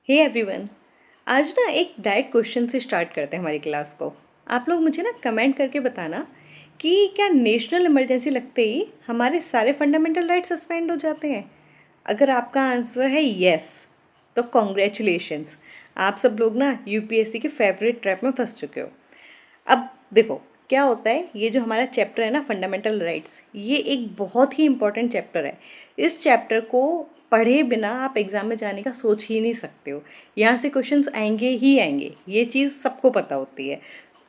Hey everyone, आज ना एक डायरेक्ट क्वेश्चन से स्टार्ट करते हैं हमारी क्लास को। आप लोग मुझे ना कमेंट करके बताना कि क्या नेशनल इमरजेंसी लगते ही हमारे सारे फंडामेंटल राइट्स सस्पेंड हो जाते हैं। अगर आपका आंसर है यस, तो कॉन्ग्रेचुलेशंस, आप सब लोग ना यूपीएससी के फेवरेट ट्रैप में फंस चुके हो। अब देखो क्या होता है, ये जो हमारा चैप्टर है ना फंडामेंटल राइट्स, ये एक बहुत ही इंपॉर्टेंट चैप्टर है। इस चैप्टर को पढ़े बिना आप एग्ज़ाम में जाने का सोच ही नहीं सकते हो। यहाँ से क्वेश्चंस आएंगे ही आएंगे, ये चीज़ सबको पता होती है।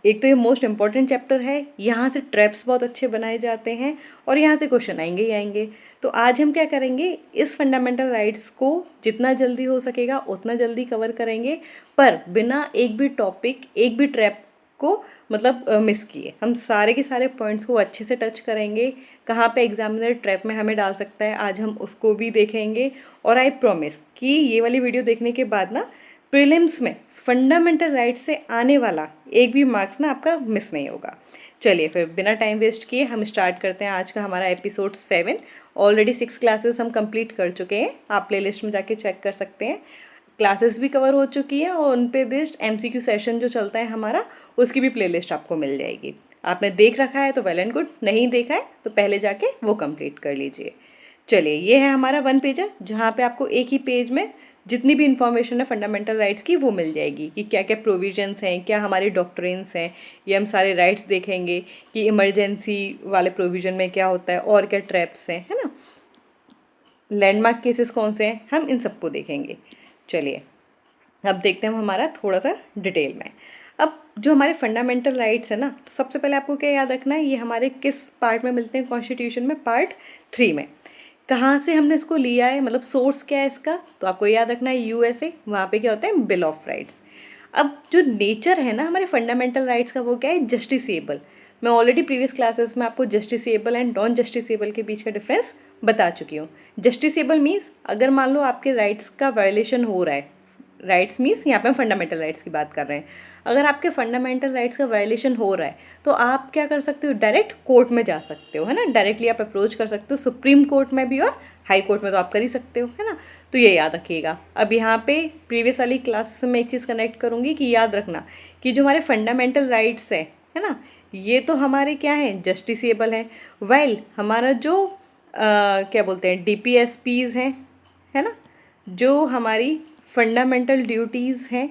एक तो ये मोस्ट इम्पॉर्टेंट चैप्टर है, यहाँ से ट्रैप्स बहुत अच्छे बनाए जाते हैं और यहाँ से क्वेश्चन आएंगे ही आएंगे। तो आज हम क्या करेंगे, इस फंडामेंटल राइट्स को जितना जल्दी हो सकेगा उतना जल्दी कवर करेंगे, पर बिना एक भी टॉपिक, एक भी ट्रैप को मतलब मिस किए। हम सारे के सारे पॉइंट्स को अच्छे से टच करेंगे, कहाँ पे एग्जामिनर ट्रैप में हमें डाल सकता है आज हम उसको भी देखेंगे। और आई प्रॉमिस कि ये वाली वीडियो देखने के बाद ना प्रीलिम्स में फंडामेंटल राइट से आने वाला एक भी मार्क्स ना आपका मिस नहीं होगा। चलिए फिर बिना टाइम वेस्ट किए हम स्टार्ट करते हैं आज का हमारा एपिसोड 7। ऑलरेडी 6 क्लासेस हम कंप्लीट कर चुके हैं, आप प्लेलिस्ट में जाके चेक कर सकते हैं। क्लासेस भी कवर हो चुकी है और उन पे बेस्ड एमसीक्यू सेशन जो चलता है हमारा, उसकी भी प्लेलिस्ट आपको मिल जाएगी। आपने देख रखा है तो वेल एंड गुड, नहीं देखा है तो पहले जाके वो कंप्लीट कर लीजिए। चलिए, ये है हमारा 1 पेजर, जहाँ पे आपको एक ही पेज में जितनी भी इंफॉर्मेशन है फंडामेंटल राइट्स की वो मिल जाएगी कि क्या क्या प्रोविजंस हैं, क्या हमारे डॉक्ट्रिन्स हैं। ये हम सारे राइट्स देखेंगे कि इमरजेंसी वाले प्रोविजन में क्या होता है और क्या ट्रैप्स हैं, है ना, लैंडमार्क केसेस कौन से हैं, हम इन सबको देखेंगे। चलिए अब देखते हैं हम हमारा थोड़ा सा डिटेल में। अब जो हमारे फंडामेंटल राइट्स है ना, तो सबसे पहले आपको क्या याद रखना है, ये हमारे किस पार्ट में मिलते हैं कॉन्स्टिट्यूशन में, पार्ट 3 में। कहाँ से हमने इसको लिया है, मतलब सोर्स क्या है इसका, तो आपको याद रखना है यूएसए, वहाँ पे क्या होता है बिल ऑफ राइट्स। अब जो नेचर है ना हमारे फंडामेंटल राइट्स का, वो क्या है, जस्टिसेबल। मैं ऑलरेडी प्रीवियस क्लासेस में आपको जस्टिसेबल एंड नॉन जस्टिसेबल के बीच का डिफरेंस बता चुकी हूँ। जस्टिसेबल मीन्स अगर मान लो आपके राइट्स का वायलेशन हो रहा है, राइट्स मीन्स यहाँ पे हम फंडामेंटल राइट्स की बात कर रहे हैं। अगर आपके फंडामेंटल राइट्स का वायलेशन हो रहा है तो आप क्या कर सकते हो, डायरेक्ट कोर्ट में जा सकते हो, है ना, डायरेक्टली आप अप्रोच कर सकते हो, सुप्रीम कोर्ट में भी और हाई कोर्ट में तो आप कर ही सकते हो, है ना। तो ये याद रखिएगा। अब यहाँ पे प्रीवियस वाली क्लास से मैं एक चीज़ कनेक्ट करूँगी कि याद रखना कि जो हमारे फंडामेंटल राइट्स है ना, ये तो हमारे क्या हैं, जस्टिसेबल हैं। वेल हमारा जो क्या बोलते हैं डीपीएसपीज हैं, है ना, जो हमारी फंडामेंटल ड्यूटीज़ हैं,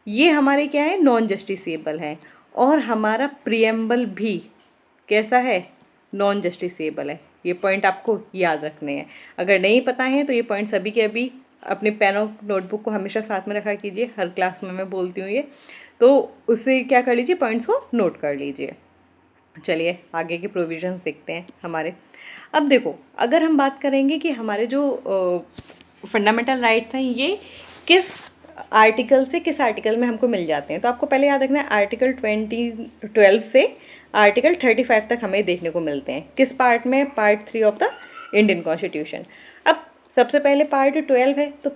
ये हमारे क्या है, नॉन जस्टिसेबल हैं। और हमारा प्रियम्बल भी कैसा है, नॉन जस्टिसेबल है। ये पॉइंट आपको याद रखने हैं। अगर नहीं पता है तो ये पॉइंट सभी के अभी अपने पेन और नोटबुक को हमेशा साथ में रखा कीजिए, हर क्लास में मैं बोलती हूँ ये, तो उससे क्या कर लीजिए, पॉइंट्स को नोट कर लीजिए। चलिए आगे के प्रोविजंस देखते हैं हमारे। अब देखो, अगर हम बात करेंगे कि हमारे जो फंडामेंटल राइट्स हैं ये किस आर्टिकल से किस आर्टिकल में हमको मिल जाते हैं, तो आपको पहले याद रखना है आर्टिकल 12 से आर्टिकल 35 तक हमें देखने को मिलते हैं। किस पार्ट में, part 3 of the Indian constitution. अब सबसे पहले पार्ट 12 है, तो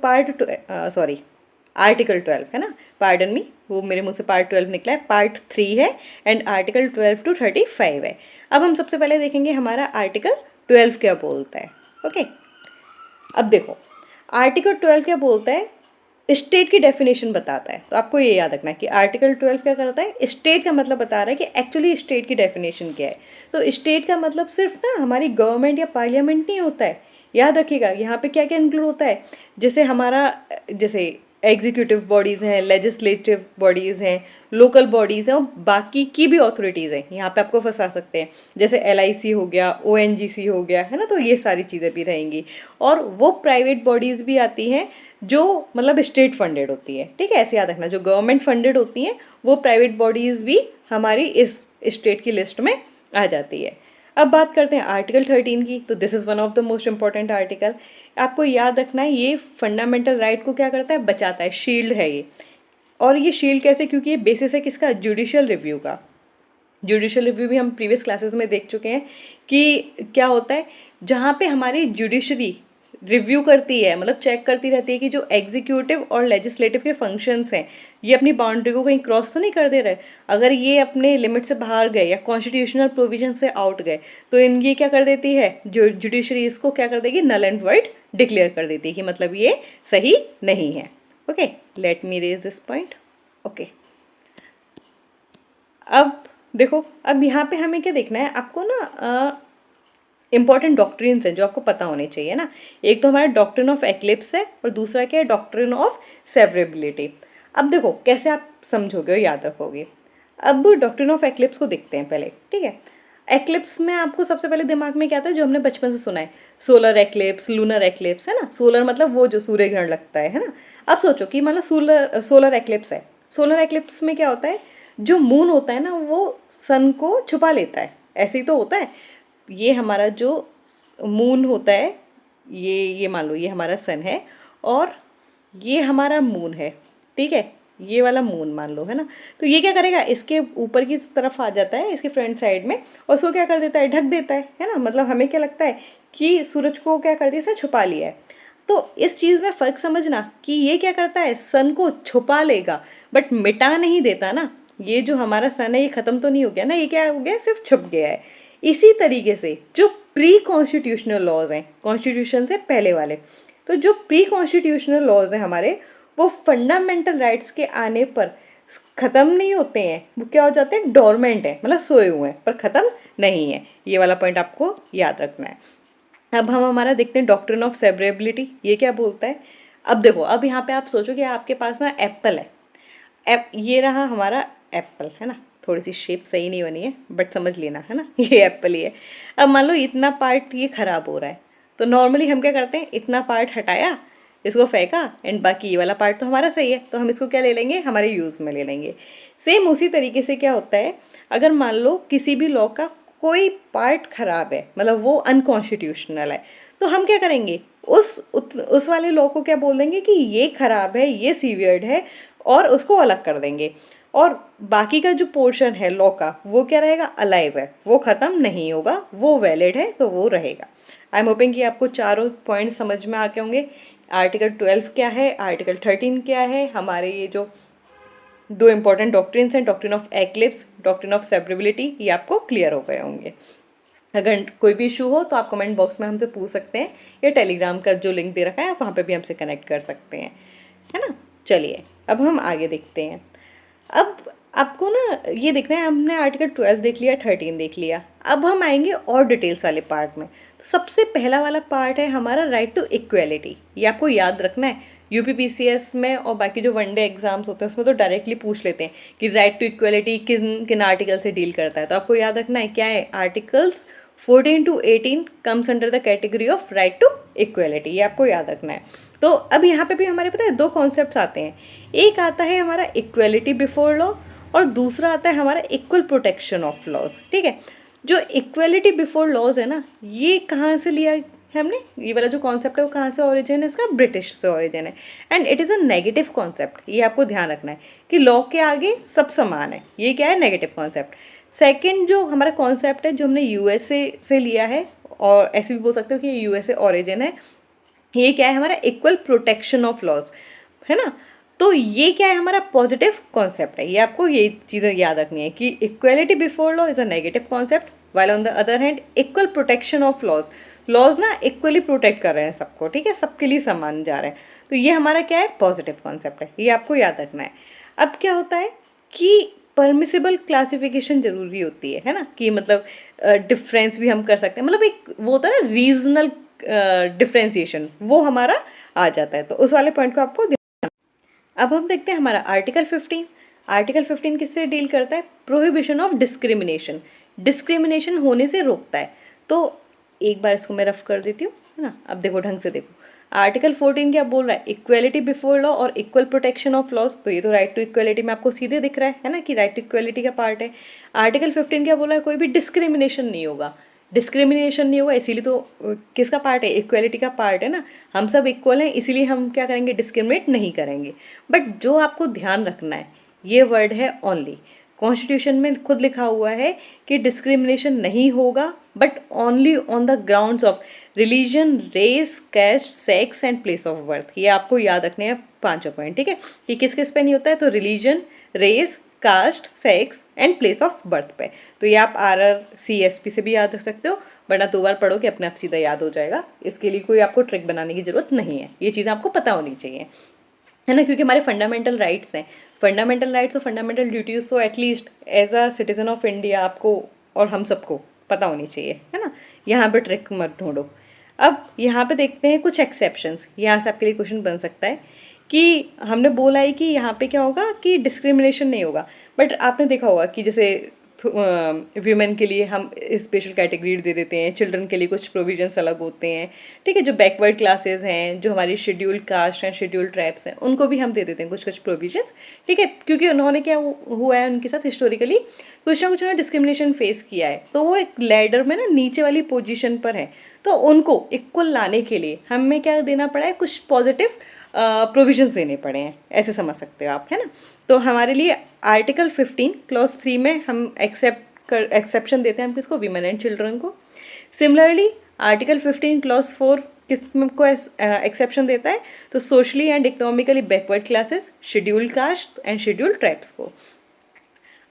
आर्टिकल 12 है ना, पार्डन मी, वो मेरे मुँह से पार्ट 12 निकला है, पार्ट 3 है एंड आर्टिकल 12 to 35 है। अब हम सबसे पहले देखेंगे हमारा आर्टिकल 12 क्या बोलता है। ओके, अब देखो आर्टिकल 12 क्या बोलता है, स्टेट की डेफिनेशन बताता है। तो आपको ये याद रखना है कि आर्टिकल 12 क्या करता है, स्टेट का मतलब बता रहा है कि एक्चुअली स्टेट की डेफिनेशन क्या है। तो स्टेट का मतलब सिर्फ ना हमारी गवर्नमेंट या पार्लियामेंट नहीं होता है, याद रखिएगा यहाँ पे क्या क्या इंक्लूड होता है। जैसे हमारा, जैसे एग्जीक्यूटिव बॉडीज़ हैं, लेजिस्लेटिव बॉडीज़ हैं, लोकल बॉडीज़ हैं और बाकी की भी अथॉरिटीज़ हैं, यहाँ पे आपको फंसा सकते हैं। जैसे LIC हो गया, ONGC हो गया, है ना, तो ये सारी चीज़ें भी रहेंगी। और वो प्राइवेट बॉडीज़ भी आती हैं जो मतलब स्टेट फंडेड होती है, ठीक है, ऐसे याद रखना। जो गवर्नमेंट फंडेड होती हैं वो प्राइवेट बॉडीज़ भी हमारी इस स्टेट की लिस्ट में आ जाती है। अब बात करते हैं आर्टिकल 13 की, तो this is one of the most important article. आपको याद रखना है ये फंडामेंटल राइट को क्या करता है, बचाता है, शील्ड है ये। और ये शील्ड कैसे, क्योंकि ये बेसिस है किसका, जुडिशियल रिव्यू का। जुडिशियल रिव्यू भी हम प्रीवियस क्लासेस में देख चुके हैं कि क्या होता है, जहाँ पे हमारी जुडिशरी रिव्यू करती है, मतलब चेक करती रहती है कि जो एग्जीक्यूटिव और लेजिस्लेटिव के फंक्शंस हैं ये अपनी बाउंड्री को कहीं क्रॉस तो नहीं कर दे रहे। अगर ये अपने लिमिट से बाहर गए या कॉन्स्टिट्यूशनल प्रोविजन से आउट गए तो इन ये क्या कर देती है, जो जुडिशरी इसको क्या कर देगी, नल एंड वॉइड डिक्लेयर कर देती है कि मतलब ये सही नहीं है। Okay, let me raise this point. Okay, अब देखो, अब यहाँ पे हमें क्या देखना है, आपको ना इंपॉर्टेंट डॉक्ट्रिन्स हैं जो आपको पता होने चाहिए ना। एक तो हमारा डॉक्ट्रिन ऑफ एक्लिप्स है और दूसरा क्या है, डॉक्ट्रिन ऑफ सेवरेबिलिटी। अब देखो कैसे आप समझोगे और याद रखोगे। अब डॉक्ट्रिन ऑफ एक्लिप्स को देखते हैं पहले, ठीक है। एक्लिप्स में आपको सबसे पहले दिमाग में क्या आता है, जो हमने बचपन से सुना है, सोलर एक्लिप्स, लूनर एक्लिप्स, है ना। सोलर मतलब वो जो सूर्य ग्रहण लगता है ना। अब सोचो कि मतलब सोलर एक्लिप्स है। सोलर एक्लिप्स में क्या होता है, जो मून होता है ना वो सन को छुपा लेता है, ऐसे ही तो होता है। ये हमारा जो मून होता है, ये मान लो ये हमारा सन है और ये हमारा मून है, ठीक है। ये वाला मून मान लो, है ना। तो ये क्या करेगा, इसके ऊपर की तरफ आ जाता है, इसके फ्रंट साइड में, और उसको क्या कर देता है, ढक देता है ना। मतलब हमें क्या लगता है कि सूरज को क्या कर दिया, इसे छुपा लिया है। तो इस चीज़ में फ़र्क समझना कि ये क्या करता है, सन को छुपा लेगा बट मिटा नहीं देता ना। ये जो हमारा सन है ये ख़त्म तो नहीं हो गया ना, ये क्या हो गया, सिर्फ छुप गया है। इसी तरीके से जो प्री कॉन्स्टिट्यूशनल लॉज हैं, कॉन्स्टिट्यूशन से पहले वाले, तो जो प्री कॉन्स्टिट्यूशनल लॉज हैं हमारे, वो फंडामेंटल राइट्स के आने पर ख़त्म नहीं होते हैं, वो क्या हो जाते हैं, डोरमेंट है, मतलब सोए हुए हैं पर ख़त्म नहीं है। ये वाला पॉइंट आपको याद रखना है। अब हम हमारा देखते हैं डॉक्ट्रिन ऑफ सेवरेबिलिटी, ये क्या बोलता है। अब देखो, अब यहाँ पे आप सोचो कि आपके पास ना एप्पल है, ये रहा हमारा एप्पल, है ना। थोड़ी सी शेप सही नहीं बनी है बट समझ लेना, है ना। ये एप्पल ही है। अब मान लो इतना पार्ट ये ख़राब हो रहा है, तो नॉर्मली हम क्या करते हैं, इतना पार्ट हटाया, इसको फेंका, एंड बाकी ये वाला पार्ट तो हमारा सही है, तो हम इसको क्या ले लेंगे, हमारे यूज़ में ले लेंगे। सेम उसी तरीके से क्या होता है, अगर मान लो किसी भी लॉ का कोई पार्ट खराब है, मतलब वो अनकॉन्स्टिट्यूशनल है, तो हम क्या करेंगे, उस वाले लॉ को क्या बोल देंगे कि ये खराब है, ये सीवियर्ड है, और उसको अलग कर देंगे। और बाकी का जो पोर्शन है लॉ का, वो क्या रहेगा, अलाइव है, वो ख़त्म नहीं होगा, वो वैलिड है, तो वो रहेगा। आई एम होपिंग कि आपको चारों पॉइंट समझ में आके होंगे। आर्टिकल 12 क्या है, आर्टिकल 13 क्या है, हमारे ये जो दो इंपॉर्टेंट डॉक्ट्रिन्स हैं, doctrine of eclipse, doctrine of severability, ये आपको क्लियर हो गए होंगे। अगर कोई भी इशू हो तो आप कमेंट बॉक्स में हमसे पूछ सकते हैं, या टेलीग्राम का जो लिंक दे रखा है आप वहाँ पे भी हमसे कनेक्ट कर सकते हैं, है ना। चलिए अब हम आगे देखते हैं। अब आपको ना ये देखना है, हमने आर्टिकल 12 देख लिया, 13 देख लिया, अब हम आएंगे और डिटेल्स वाले पार्ट में। तो सबसे पहला वाला पार्ट है हमारा राइट टू इक्वेलिटी। ये आपको याद रखना है, यूपीपीसीएस में और बाकी जो वनडे एग्जाम्स होते हैं उसमें तो डायरेक्टली पूछ लेते हैं कि राइट टू इक्वेलिटी किन किन आर्टिकल से डील करता है। तो आपको याद रखना है क्या है, articles 14 to 18 comes under the category of right to equality, ये आपको याद रखना है। तो अब यहाँ पे भी हमारे पता है दो कॉन्सेप्ट्स आते हैं, एक आता है हमारा इक्वेलिटी बिफोर लॉ और दूसरा आता है हमारा इक्वल प्रोटेक्शन ऑफ लॉज, ठीक है। जो इक्वेलिटी बिफोर लॉज है ना, ये कहाँ से लिया है हमने, ये वाला जो कॉन्सेप्ट है वो कहाँ से ओरिजिन है, इसका ब्रिटिश से ओरिजिन है, and it is a negative concept. ये आपको ध्यान रखना है कि लॉ के आगे सब समान है, ये क्या है, नेगेटिव कॉन्सेप्ट। सेकंड जो हमारा कॉन्सेप्ट है, जो हमने यूएसए से लिया है, और ऐसे भी बोल सकते हो कि यूएसए ओरिजिन है, ये क्या है, हमारा इक्वल प्रोटेक्शन ऑफ लॉज, है ना। तो ये क्या है, हमारा पॉजिटिव कॉन्सेप्ट है। ये आपको ये चीज़ें याद रखनी है कि equality before law is a negative concept, while on the other hand equal protection of laws, laws ना इक्वली प्रोटेक्ट कर रहे हैं सबको, ठीक है, सबके लिए समान जा रहे हैं। तो ये हमारा क्या है, पॉजिटिव कॉन्सेप्ट है, ये आपको याद रखना है। अब क्या होता है कि परमिसिबल क्लासिफिकेशन जरूरी होती है ना, कि मतलब डिफरेंस भी हम कर सकते हैं, मतलब एक वो होता है ना रीजनल डिफ्रेंसिएशन, वो हमारा आ जाता है। तो उस वाले पॉइंट को आपको अब हम देखते हैं हमारा आर्टिकल 15। आर्टिकल 15 किससे डील करता है, प्रोहिबिशन ऑफ डिस्क्रिमिनेशन, डिस्क्रिमिनेशन होने से रोकता है। तो एक बार इसको मैं रफ कर देती हूँ, है ना। अब देखो ढंग से देखो, आर्टिकल 14 क्या बोल रहा है, इक्वेलिटी बिफोर लॉ और इक्वल प्रोटेक्शन ऑफ लॉज। तो ये तो राइट टू इक्वेलिटी में आपको सीधे दिख रहा है ना, कि राइट टू इक्वेलिटी का पार्ट है। आर्टिकल 15 क्या बोला है, कोई भी डिस्क्रिमिनेशन नहीं होगा, डिस्क्रिमिनेशन नहीं होगा, इसीलिए तो किसका पार्ट है, इक्वेलिटी का पार्ट है ना। हम सब इक्वल हैं, इसीलिए हम क्या करेंगे, डिस्क्रिमिनेट नहीं करेंगे। बट जो आपको ध्यान रखना है, ये वर्ड है ओनली, कॉन्स्टिट्यूशन में खुद लिखा हुआ है कि डिस्क्रिमिनेशन नहीं होगा, but only on the grounds of religion, race, caste, sex and place of birth. ये आपको याद रखने हैं पांचों पॉइंट, ठीक है, कि किस किस पे नहीं होता है, तो religion, race, caste, sex and place of birth पे। तो ये आप RRCSP से भी याद रख सकते हो, वरना 2 बार पढ़ोगे अपने आप सीधा याद हो जाएगा, इसके लिए कोई आपको ट्रिक बनाने की जरूरत नहीं है, ये चीज़ें आपको पता होनी चाहिए। है ना, क्योंकि हमारे फंडामेंटल राइट्स हैं। फंडामेंटल राइट्स और फंडामेंटल ड्यूटीज़ तो at least as a citizen of India आपको और हम सबको पता होनी चाहिए, है ना। यहाँ पे ट्रिक मत ढूंढो। अब यहाँ पे देखते हैं कुछ एक्सेप्शंस। यहाँ से आपके लिए क्वेश्चन बन सकता है कि हमने बोला है कि यहाँ पे क्या होगा कि डिस्क्रिमिनेशन नहीं होगा, बट आपने देखा होगा कि जैसे वीमेन के लिए हम स्पेशल कैटेगरी दे देते हैं, चिल्ड्रन के लिए कुछ प्रोविजंस अलग होते हैं, ठीक है। जो बैकवर्ड क्लासेस हैं, जो हमारी शेड्यूल्ड कास्ट हैं, शेड्यूल्ड ट्राइब्स हैं, उनको भी हम दे देते हैं कुछ कुछ प्रोविजंस, ठीक है। क्योंकि उन्होंने क्या हुआ है उनके साथ हिस्टोरिकली कुछ ना कुछ उन्होंने डिस्क्रिमिनेशन फेस किया है, तो वो एक लैडर में ना नीचे वाली पोजिशन पर है, तो उनको इक्वल लाने के लिए हमें क्या देना पड़ा है, कुछ पॉजिटिव प्रोविजंस देने पड़े हैं, ऐसे समझ सकते हो आप, है ना। तो हमारे लिए आर्टिकल 15 क्लॉज 3 में हम एक्सेप्शन देते हैं हम किसको, वीमेन एंड चिल्ड्रन को। सिमिलरली आर्टिकल 15 क्लॉज 4 किसको एक्सेप्शन देता है, तो socially and economically backward classes, scheduled caste and scheduled tribes को।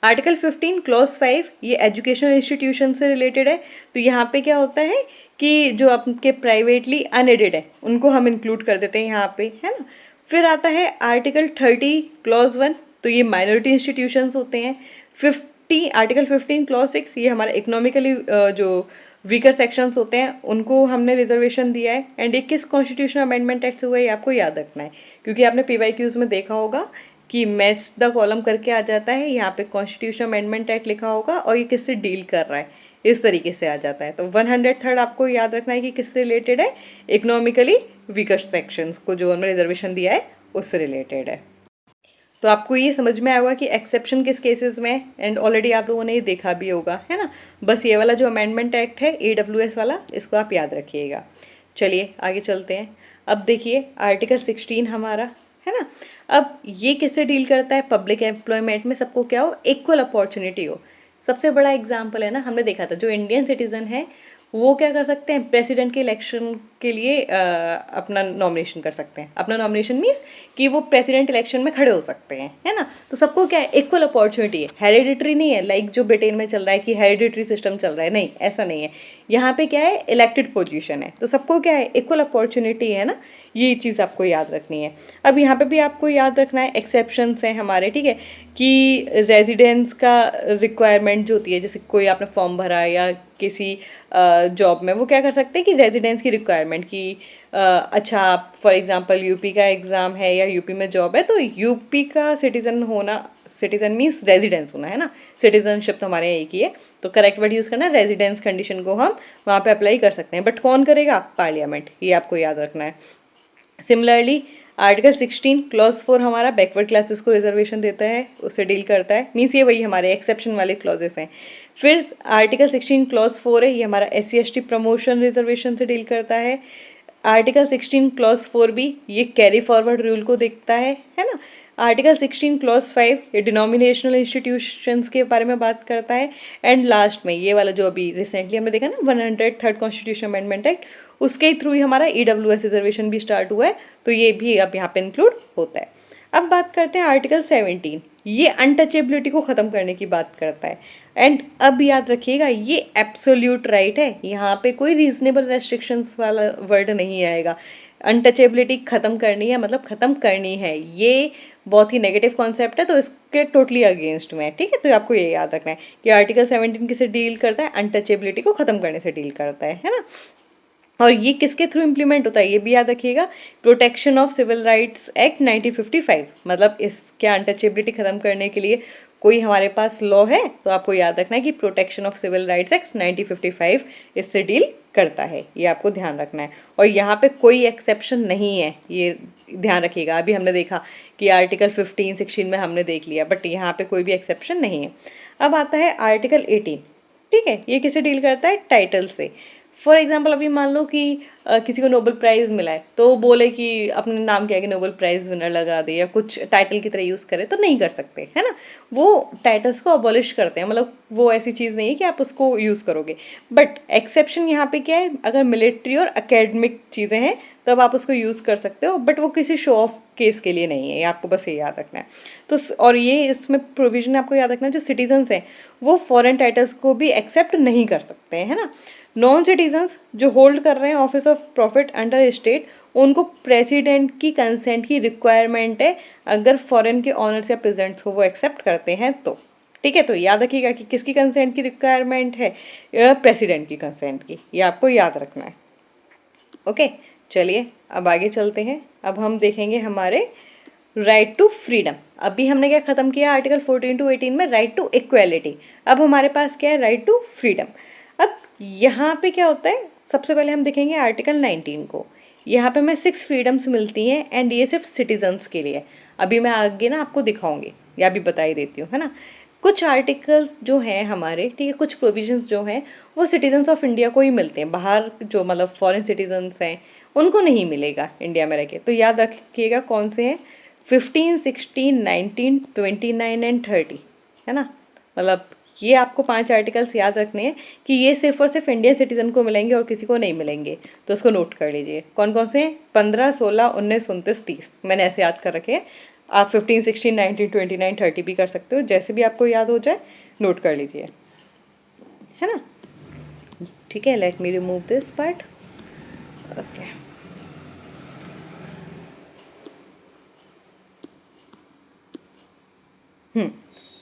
आर्टिकल 15 क्लॉज 5 ये एजुकेशनल इंस्टीट्यूशन से रिलेटेड है, तो यहाँ पे क्या होता है कि जो आपके प्राइवेटली अनएडेड है उनको हम इंक्लूड कर देते हैं यहाँ पे, है ना। फिर आता है आर्टिकल 30 क्लॉज 1, तो ये माइनॉरिटी इंस्टीट्यूशंस होते हैं। आर्टिकल 15 क्लॉज 6 ये हमारे इकोनॉमिकली जो वीकर सेक्शंस होते हैं उनको हमने रिजर्वेशन दिया है। एंड ये किस कॉन्स्टिट्यूशनल अमेंडमेंट एक्ट से हुआ है ये आपको याद रखना है, क्योंकि आपने PYQs में देखा होगा कि मैच द कॉलम करके आ जाता है, यहाँ पे कॉन्स्टिट्यूशन अमेंडमेंट एक्ट लिखा होगा और ये किससे डील कर रहा है, इस तरीके से आ जाता है। तो 103 आपको याद रखना है कि किससे रिलेटेड है, इकोनॉमिकली वीकर सेक्शंस को जो हमने रिजर्वेशन दिया है उससे रिलेटेड है। तो आपको ये समझ में आया होगा कि एक्सेप्शन किस केसेस में, एंड ऑलरेडी आप लोगों ने ये देखा भी होगा, है ना। बस ये वाला जो अमेंडमेंट एक्ट है AWS वाला, इसको आप याद रखिएगा। चलिए आगे चलते हैं। अब देखिए आर्टिकल 16 हमारा, है ना। अब ये किससे डील करता है, पब्लिक एम्प्लॉयमेंट में सबको क्या हो, इक्वल अपॉर्चुनिटी हो। सबसे बड़ा एग्जाम्पल है ना, हमने देखा था जो इंडियन सिटीजन है वो क्या कर सकते हैं, प्रेसिडेंट के इलेक्शन के लिए अपना नॉमिनेशन कर सकते हैं। अपना नॉमिनेशन मीन्स कि वो प्रेसिडेंट इलेक्शन में खड़े हो सकते हैं, है ना। तो सबको क्या है, इक्वल अपॉर्चुनिटी है, हेरिडिटरी नहीं है लाइक जो ब्रिटेन में चल रहा है कि हेरिडिटरी सिस्टम चल रहा है, नहीं ऐसा नहीं है। यहाँ पे क्या है, इलेक्टेड पोजीशन है, तो सबको क्या है, इक्वल अपॉर्चुनिटी है ना। ये चीज़ आपको याद रखनी है। अब यहाँ पे भी आपको याद रखना है एक्सेप्शंस हैं हमारे, ठीक है, कि रेजिडेंस का रिक्वायरमेंट जो होती है, जैसे कोई आपने फॉर्म भरा या किसी जॉब में, वो क्या कर सकते हैं कि रेजिडेंस की रिक्वायरमेंट की अच्छा आप फॉर एग्जांपल यूपी का एग्ज़ाम है या यूपी में जॉब है, तो यूपी का सिटीज़न होना, सिटीज़न मीन्स रेजिडेंस होना, है ना। सिटीजनशिप तो हमारे यहाँ एक ही है, तो करेक्ट वर्ड यूज़ करना है, रेजिडेंस कंडीशन को हम वहाँ पे अप्लाई कर सकते हैं, बट कौन करेगा, पार्लियामेंट, ये आपको याद रखना है। सिमिलरली आर्टिकल 16 क्लॉज 4 हमारा बैकवर्ड क्लासेस को रिजर्वेशन देता है, उससे डील करता है, मीन्स ये वही हमारे एक्सेप्शन वाले क्लॉजेस हैं। फिर आर्टिकल 16 क्लॉज 4 है, ये हमारा SC/ST प्रमोशन रिजर्वेशन से डील करता है। आर्टिकल 16 क्लॉज 4 भी ये कैरी फॉरवर्ड रूल को देखता है ना। आर्टिकल 16 क्लॉज 5 ये डिनोमिनेशनल इंस्टीट्यूशंस के बारे में बात करता है। एंड लास्ट में ये वाला जो अभी रिसेंटली हमने देखा ना 103rd कॉन्स्टिट्यूशन अमेंडमेंट एक्ट, उसके थ्रू ही हमारा EWS रिजर्वेशन भी स्टार्ट हुआ है, तो ये भी अब यहाँ पे इंक्लूड होता है। अब बात करते हैं आर्टिकल 17, ये अनटचेबिलिटी को ख़त्म करने की बात करता है। एंड अब याद रखिएगा ये एब्सोल्यूट राइट है, यहाँ पे कोई रीजनेबल रेस्ट्रिक्शंस वाला वर्ड नहीं आएगा। अनटचेबिलिटी ख़त्म करनी है मतलब ख़त्म करनी है, ये बहुत ही नेगेटिव कॉन्सेप्ट है, तो इसके टोटली अगेंस्ट में, ठीक है। तो आपको ये याद रखना है कि आर्टिकल 17 किससे डील करता है, अनटचेबिलिटी को ख़त्म करने से डील करता है ना। और ये किसके थ्रू इम्प्लीमेंट होता है ये भी याद रखिएगा, Protection of Civil Rights Act 1955, मतलब इसके अनटचेबिलिटी ख़त्म करने के लिए कोई हमारे पास लॉ है, तो आपको याद रखना है कि Protection of Civil Rights Act 1955 इससे डील करता है, ये आपको ध्यान रखना है। और यहाँ पे कोई एक्सेप्शन नहीं है, ये ध्यान रखिएगा। अभी हमने देखा कि आर्टिकल 15, 16 में हमने देख लिया, बट यहाँ पे कोई भी एक्सेप्शन नहीं है। अब आता है आर्टिकल 18, ठीक है, ये किससे डील करता है, टाइटल से। फॉर एग्जाम्पल अभी मान लो कि किसी को नोबेल प्राइज़ मिला है, तो बोले कि अपने नाम के आगे नोबेल प्राइज़ विनर लगा दे या कुछ टाइटल की तरह यूज़ करे, तो नहीं कर सकते, है ना। वो टाइटल्स को अबॉलिश करते हैं, मतलब वो ऐसी चीज़ नहीं है कि आप उसको यूज़ करोगे। बट एक्सेप्शन यहाँ पे क्या है, अगर मिलिट्री और एकेडमिक चीज़ें हैं तब आप उसको यूज़ कर सकते हो, बट वो किसी शो ऑफ केस के लिए नहीं है, ये आपको बस ये याद रखना है। तो और ये इसमें प्रोविजन आपको याद रखना है, जो सिटीजन्स हैं वो फॉरेन टाइटल्स को भी एक्सेप्ट नहीं कर सकते हैं, है ना। नॉन सिटीजन्स जो होल्ड कर रहे हैं office of profit under state, उनको प्रेसिडेंट की कंसेंट की रिक्वायरमेंट है, अगर फॉरेन के ऑनर्स या प्रेजेंट्स को वो एक्सेप्ट करते हैं तो। ठीक है, तो याद रखिएगा कि किसकी कंसेंट की रिक्वायरमेंट है, प्रेसिडेंट की कंसेंट की, ये आपको याद रखना है। ओके, चलिए अब आगे चलते हैं। अब हम देखेंगे हमारे राइट टू फ्रीडम। अभी हमने क्या खत्म किया आर्टिकल 14 टू 18 में, राइट टू इक्वेलिटी। अब हमारे पास क्या है, राइट टू फ्रीडम। अब यहाँ पे क्या होता है, सबसे पहले हम देखेंगे आर्टिकल 19 को। यहाँ पे हमें 6 फ्रीडम्स मिलती हैं एंड ये सिर्फ सिटीजन्स के लिए। अभी मैं आगे ना आपको दिखाऊंगी, या भी बता ही देती हूँ, है ना। कुछ आर्टिकल्स जो हैं हमारे, ठीक है, कुछ प्रोविजंस जो हैं वो सिटीजन्स ऑफ इंडिया को ही मिलते हैं, बाहर जो मतलब फॉरेन सिटीजन्स हैं उनको नहीं मिलेगा इंडिया में रह के। तो याद रखिएगा कौन से हैं, 15, 16, 19, 29 एंड 30, है ना। मतलब ये आपको 5 आर्टिकल्स याद रखने हैं कि ये सिर्फ और सिर्फ इंडियन सिटीजन को मिलेंगे और किसी को नहीं मिलेंगे। तो उसको नोट कर लीजिए कौन कौन से हैं, 15, 16, 19, 29, 30, मैंने ऐसे याद कर रखे हैं। आप 15, 16, 19, 29, 30 भी कर सकते हो, जैसे भी आपको याद हो जाए नोट कर लीजिए, है ना। ठीक है, let me remove this part. Okay, है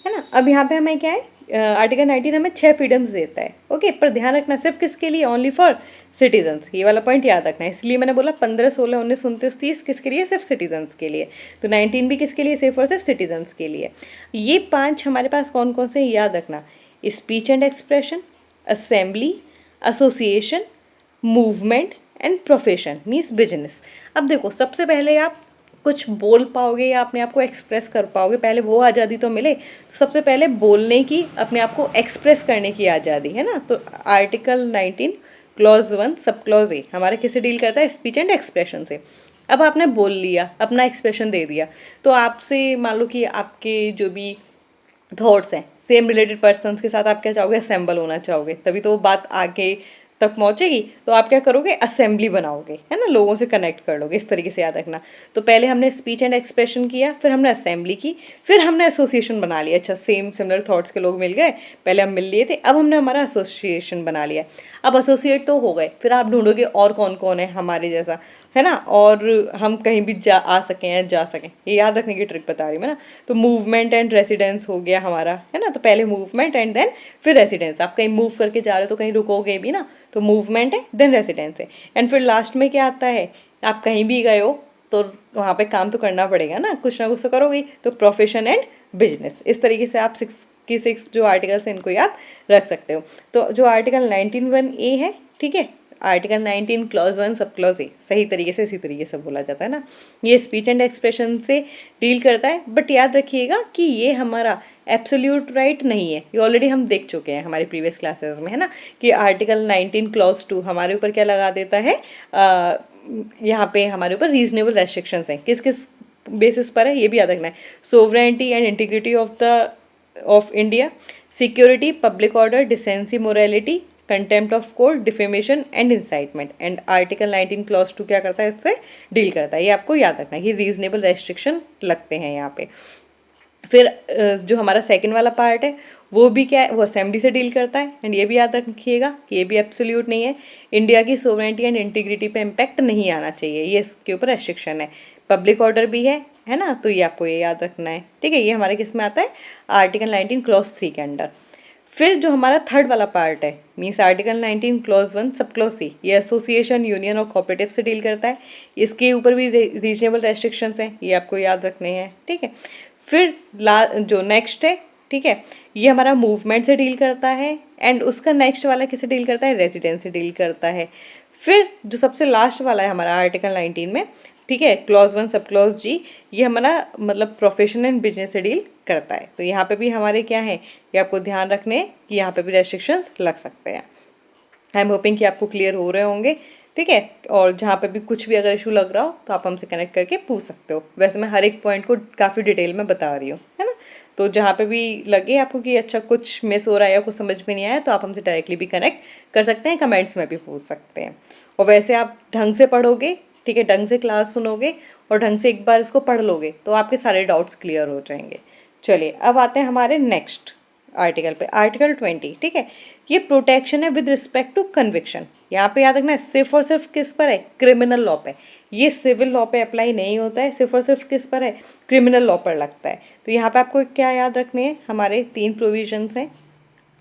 ना। अब यहाँ पे हमें क्या है, आर्टिकल 19 हमें 6 फ्रीडम्स देता है। ओके, पर ध्यान रखना सिर्फ किसके लिए, ओनली फॉर सिटीजन्स, ये वाला पॉइंट याद रखना है। इसलिए मैंने बोला 15, 16, 19, 29, 30 किसके लिए, सिर्फ सिटीजन्स के लिए। तो 19 भी किसके लिए, सिर्फ और सिर्फ सिटीजन्स के लिए। ये 5 हमारे पास कौन कौन से याद रखना, speech and expression, assembly, association, movement and profession means business. अब देखो, सबसे पहले आप कुछ बोल पाओगे या अपने आप को एक्सप्रेस कर पाओगे, पहले वो आज़ादी तो मिले। तो सबसे पहले बोलने की, अपने आप को एक्सप्रेस करने की आज़ादी, है ना। तो article 19 clause 1 sub clause A हमारे किससे डील करता है, स्पीच एंड एक्सप्रेशन से। अब आपने बोल लिया, अपना एक्सप्रेशन दे दिया, तो आपसे मान लो कि आपके जो भी थॉट्स हैं सेम रिलेटेड पर्सन्स के साथ आप क्या चाहोगे, असेंबल होना चाहोगे, तभी तो वो बात आगे तक पहुंचेगी। तो आप क्या करोगे, असेंबली बनाओगे, है ना, लोगों से कनेक्ट कर लोगे। इस तरीके से याद रखना। तो पहले हमने स्पीच एंड एक्सप्रेशन किया, फिर हमने असेंबली की, फिर हमने एसोसिएशन बना लिया। अच्छा, सेम सिमिलर थॉट्स के लोग मिल गए, पहले हम मिल लिए थे, अब हमने हमारा एसोसिएशन बना लिया। अब एसोसिएट तो हो गए, फिर आप ढूंढोगे और कौन कौन है हमारे जैसा, है ना, और हम कहीं भी जा आ सकें या जा सकें। ये याद रखने की ट्रिक बता रही हूँ मैं ना। तो मूवमेंट एंड रेसिडेंस हो गया हमारा, है ना। तो पहले मूवमेंट एंड देन फिर रेसिडेंस। आप कहीं मूव करके जा रहे हो तो कहीं रुकोगे भी ना, तो मूवमेंट है देन रेसिडेंस है, एंड फिर लास्ट में क्या आता है, आप कहीं भी गए हो तो वहाँ पे काम तो करना पड़ेगा ना कुछ तो करोगे। तो प्रोफेशन एंड बिजनेस। इस तरीके से आप 6 जो आर्टिकल्स हैं इनको याद रख सकते हो। तो जो आर्टिकल 19(1)(a है, ठीक है, article 19 clause 1 sub clause A, सही तरीके से इसी तरीके से बोला जाता है ना। ये स्पीच एंड एक्सप्रेशन से डील करता है, बट याद रखिएगा कि ये हमारा एब्सोल्यूट राइट नहीं है। ये ऑलरेडी हम देख चुके हैं हमारी प्रीवियस क्लासेस में, है ना, कि आर्टिकल 19 क्लॉज 2 हमारे ऊपर क्या लगा देता है, यहाँ पे हमारे ऊपर रीजनेबल रेस्ट्रिक्शंस हैं। किस किस बेसिस पर है ये भी याद रखना है, sovereignty and integrity of India, security, public order, decency, morality, contempt of court, defamation and incitement. And article 19 clause 2 क्या करता है, इससे डील करता है। ये आपको याद रखना है कि रीजनेबल रेस्ट्रिक्शन लगते हैं यहाँ पे। फिर जो हमारा सेकंड वाला पार्ट है वो भी क्या है, वो असेंबली से डील करता है। एंड ये भी याद रखिएगा कि ये भी एब्सोल्यूट नहीं है, इंडिया की सोवरेनिटी एंड इंटीग्रिटी पे इम्पैक्ट नहीं आना चाहिए, ये इसके ऊपर रेस्ट्रिक्शन है। पब्लिक ऑर्डर भी है ना, तो ये आपको ये याद रखना है, ठीक है। ये हमारे किस में आता है, आर्टिकल 19 क्लॉज 3 के अंडर। फिर जो हमारा थर्ड वाला पार्ट है means article 19 clause 1 sub clause C, ये एसोसिएशन, यूनियन और कोऑपरेटिव से डील करता है। इसके ऊपर भी रीजनेबल रेस्ट्रिक्शंस हैं, ये आपको याद रखने हैं, ठीक है। फिर जो नेक्स्ट है, ठीक है, ये हमारा मूवमेंट से डील करता है, एंड उसका नेक्स्ट वाला किससे डील करता है, रेजिडेंस से डील करता है। फिर जो सबसे लास्ट वाला है हमारा आर्टिकल 19 में, ठीक है, क्लॉज 1 सब क्लॉज जी, ये हमारा मतलब प्रोफेशन एंड बिजनेस से डील करता है। तो यहाँ पे भी हमारे क्या है, ये आपको ध्यान रखने कि यहाँ पे भी रेस्ट्रिक्शंस लग सकते हैं। आई एम होपिंग कि आपको क्लियर हो रहे होंगे, ठीक है। और जहाँ पे भी कुछ भी अगर इशू लग रहा हो तो आप हमसे कनेक्ट करके पूछ सकते हो। वैसे मैं हर एक पॉइंट को काफ़ी डिटेल में बता रही हूँ, है ना। तो जहाँ पे भी लगे आपको कि अच्छा कुछ मिस हो रहा है या कुछ समझ में नहीं आया, तो आप हमसे डायरेक्टली भी कनेक्ट कर सकते हैं, कमेंट्स में भी पूछ सकते हैं। और वैसे आप ढंग से पढ़ोगे, ठीक है, ढंग से क्लास सुनोगे और ढंग से एक बार इसको पढ़ लोगे तो आपके सारे डाउट्स क्लियर हो जाएंगे। चलिए अब आते हैं हमारे नेक्स्ट आर्टिकल पे, आर्टिकल 20, ठीक है। ये प्रोटेक्शन है विद रिस्पेक्ट टू कन्विक्शन। यहाँ पे याद रखना है सिर्फ और सिर्फ किस पर है, क्रिमिनल लॉ पे। ये सिविल लॉ पे अप्लाई नहीं होता है, सिर्फ और सिर्फ किस पर है, क्रिमिनल लॉ पर लगता है। तो यहाँ पे आपको क्या याद रखने हैं, हमारे 3 प्रोविजंस हैं।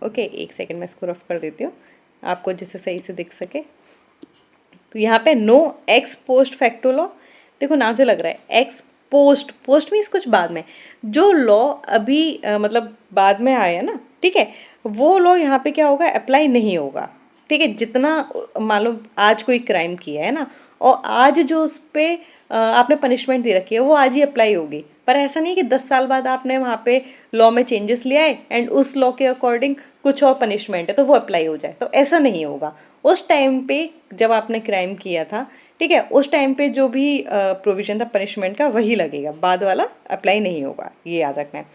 ओके, एक सेकेंड में इसको रफ कर देती हूँ आपको जिससे सही से दिख सके। तो यहाँ पे no ex post facto law, देखो नाम से लग रहा है एक्स पोस्ट, पोस्ट मीन्स कुछ बाद में, जो लॉ अभी मतलब बाद में आया ना, ठीक है, वो लॉ यहाँ पे क्या होगा, अप्लाई नहीं होगा। ठीक है, जितना मान लो आज कोई क्राइम किया है ना, और आज जो उस पर आपने पनिशमेंट दे रखी है वो आज ही अप्लाई होगी। पर ऐसा नहीं कि 10 साल बाद आपने वहाँ पे लॉ में चेंजेस लिया है एंड उस लॉ के अकॉर्डिंग कुछ और पनिशमेंट है तो वो अप्लाई हो जाए, तो ऐसा नहीं होगा। उस टाइम पे जब आपने क्राइम किया था, ठीक है, उस टाइम पे जो भी प्रोविजन था पनिशमेंट का वही लगेगा, बाद वाला अप्लाई नहीं होगा, ये याद रखना है।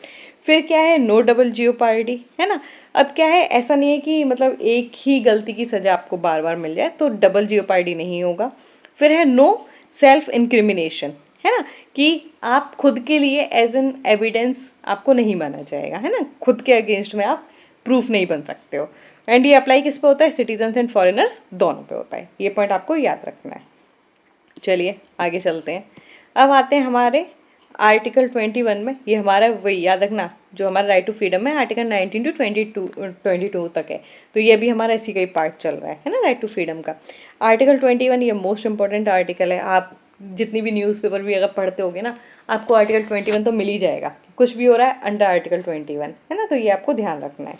फिर क्या है, नो डबल जियोपार्डी, है ना। अब क्या है, ऐसा नहीं है कि मतलब एक ही गलती की सज़ा आपको बार बार मिल जाए, तो डबल जियोपार्डी नहीं होगा। फिर है नो सेल्फ इंक्रिमिनेशन, है ना, कि आप खुद के लिए एज एन एविडेंस आपको नहीं माना जाएगा, है ना, खुद के अगेंस्ट में आप प्रूफ नहीं बन सकते हो। एंड ये अप्लाई किस पे होता है, सिटीजन्स एंड फॉरेनर्स दोनों पे होता है, ये पॉइंट आपको याद रखना है। चलिए आगे चलते हैं। अब आते हैं हमारे आर्टिकल 21 में, ये हमारा वही याद रखना जो हमारा राइट टू फ्रीडम है, आर्टिकल 19 टू 22 तक है, तो ये भी हमारा इसी का ही पार्ट चल रहा है ना, राइट टू फ्रीडम का। आर्टिकल 21 ये मोस्ट इंपॉर्टेंट आर्टिकल है, आप जितनी भी न्यूज़पेपर भी अगर पढ़ते होगे ना, आपको आर्टिकल 21 तो मिल ही जाएगा, कुछ भी हो रहा है अंडर आर्टिकल 21, है ना, तो ये आपको ध्यान रखना है।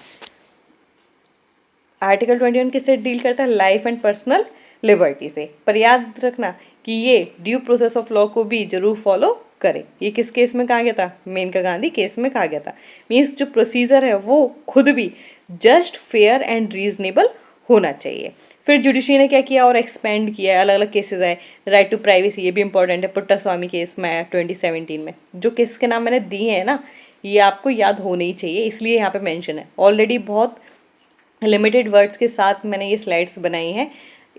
आर्टिकल 21 किससे डील करता है, लाइफ एंड पर्सनल लिबर्टी से। पर याद रखना कि ये ड्यू प्रोसेस ऑफ लॉ को भी जरूर फॉलो करें। ये किस केस में कहा गया था, मेनका गांधी केस में कहा गया था। मीन्स जो प्रोसीजर है वो खुद भी जस्ट, फेयर एंड रीजनेबल होना चाहिए। फिर जुडिशरी ने क्या किया और एक्सपेंड किया है, अलग अलग केसेस आए। राइट टू प्राइवेसी, ये भी इंपॉर्टेंट है, पुट्टास्वामी केस में 2017 में। जो केस के नाम मैंने दिए हैं ना, ये आपको याद होने ही चाहिए, इसलिए यहाँ पे मेंशन है। ऑलरेडी बहुत लिमिटेड वर्ड्स के साथ मैंने ये स्लाइड्स बनाई हैं।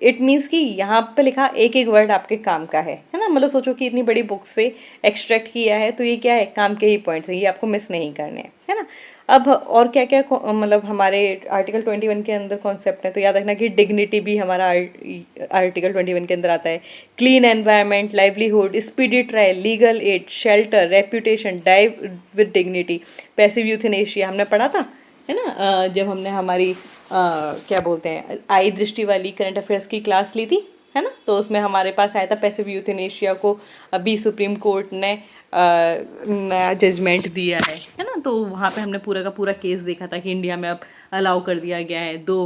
इट मीन्स कि यहाँ पे लिखा एक एक वर्ड आपके काम का है ना, मतलब सोचो कि इतनी बड़ी बुक से एक्सट्रैक्ट किया है तो ये क्या है, काम के ही पॉइंट्स हैं, ये आपको मिस नहीं करने हैं, है ना। अब और क्या क्या मतलब हमारे आर्टिकल 21 के अंदर कॉन्सेप्ट है, तो याद रखना कि डिग्निटी भी हमारा आर्टिकल 21 के अंदर आता है। Clean environment, livelihood, speedy trial, legal aid, shelter, reputation, dive with dignity, passive euthanasia हमने पढ़ा था, है ना, जब हमने हमारी क्या बोलते हैं आई दृष्टि वाली करंट अफेयर्स की क्लास ली थी, है ना, तो उसमें हमारे पास आया था पैसिव यूथनेशिया को अभी सुप्रीम कोर्ट ने नया जजमेंट दिया है ना, तो वहाँ पे हमने पूरा का पूरा केस देखा था कि इंडिया में अब अलाउ कर दिया गया है 2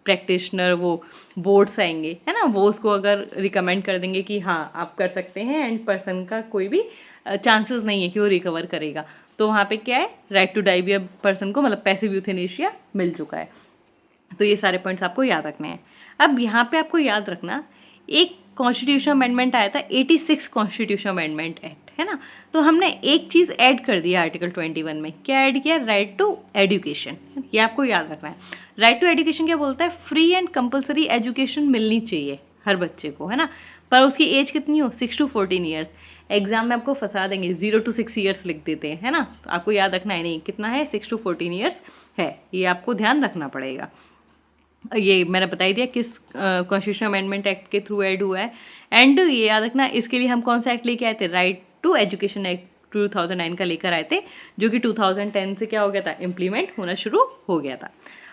प्रैक्टिशनर वो बोर्ड्स आएंगे, है ना, वो उसको अगर रिकमेंड कर देंगे कि हाँ आप कर सकते हैं एंड पर्सन का कोई भी चांसेस नहीं है कि वो रिकवर करेगा, तो वहाँ पे क्या है, राइट टू डाई भी अब पर्सन को मतलब पैसिव यूथनेशिया मिल चुका है। तो ये सारे पॉइंट्स आपको याद रखने हैं। अब यहाँ पे आपको याद रखना एक कॉन्स्टिट्यूशन अमेंडमेंट आया था 86 कॉन्स्टिट्यूशन अमेंडमेंट एक्ट, है ना, तो हमने एक चीज़ ऐड कर दिया आर्टिकल 21 में, क्या ऐड किया, राइट टू एजुकेशन। ये आपको याद रखना है। राइट टू एजुकेशन क्या बोलता है, फ्री एंड कंपलसरी एजुकेशन मिलनी चाहिए हर बच्चे को, है ना, पर उसकी एज कितनी हो, 6 to 14 ईयर्स। एग्जाम में आपको फंसा देंगे 0 to 6 ईयर्स लिख देते हैं, है ना, तो आपको याद रखना है नहीं कितना है, 6 to 14 ईयर्स है, ये आपको ध्यान रखना पड़ेगा। ये मैंने बता ही दिया किस कॉन्स्टिट्यूशन अमेंडमेंट एक्ट के थ्रू ऐड हुआ है। एंड ये याद रखना इसके लिए हम कौन सा एक्ट लेके आए थे, राइट टू एजुकेशन एक्ट 2009 का लेकर आए थे, जो कि 2010 से क्या हो गया था, इम्प्लीमेंट होना शुरू हो गया था।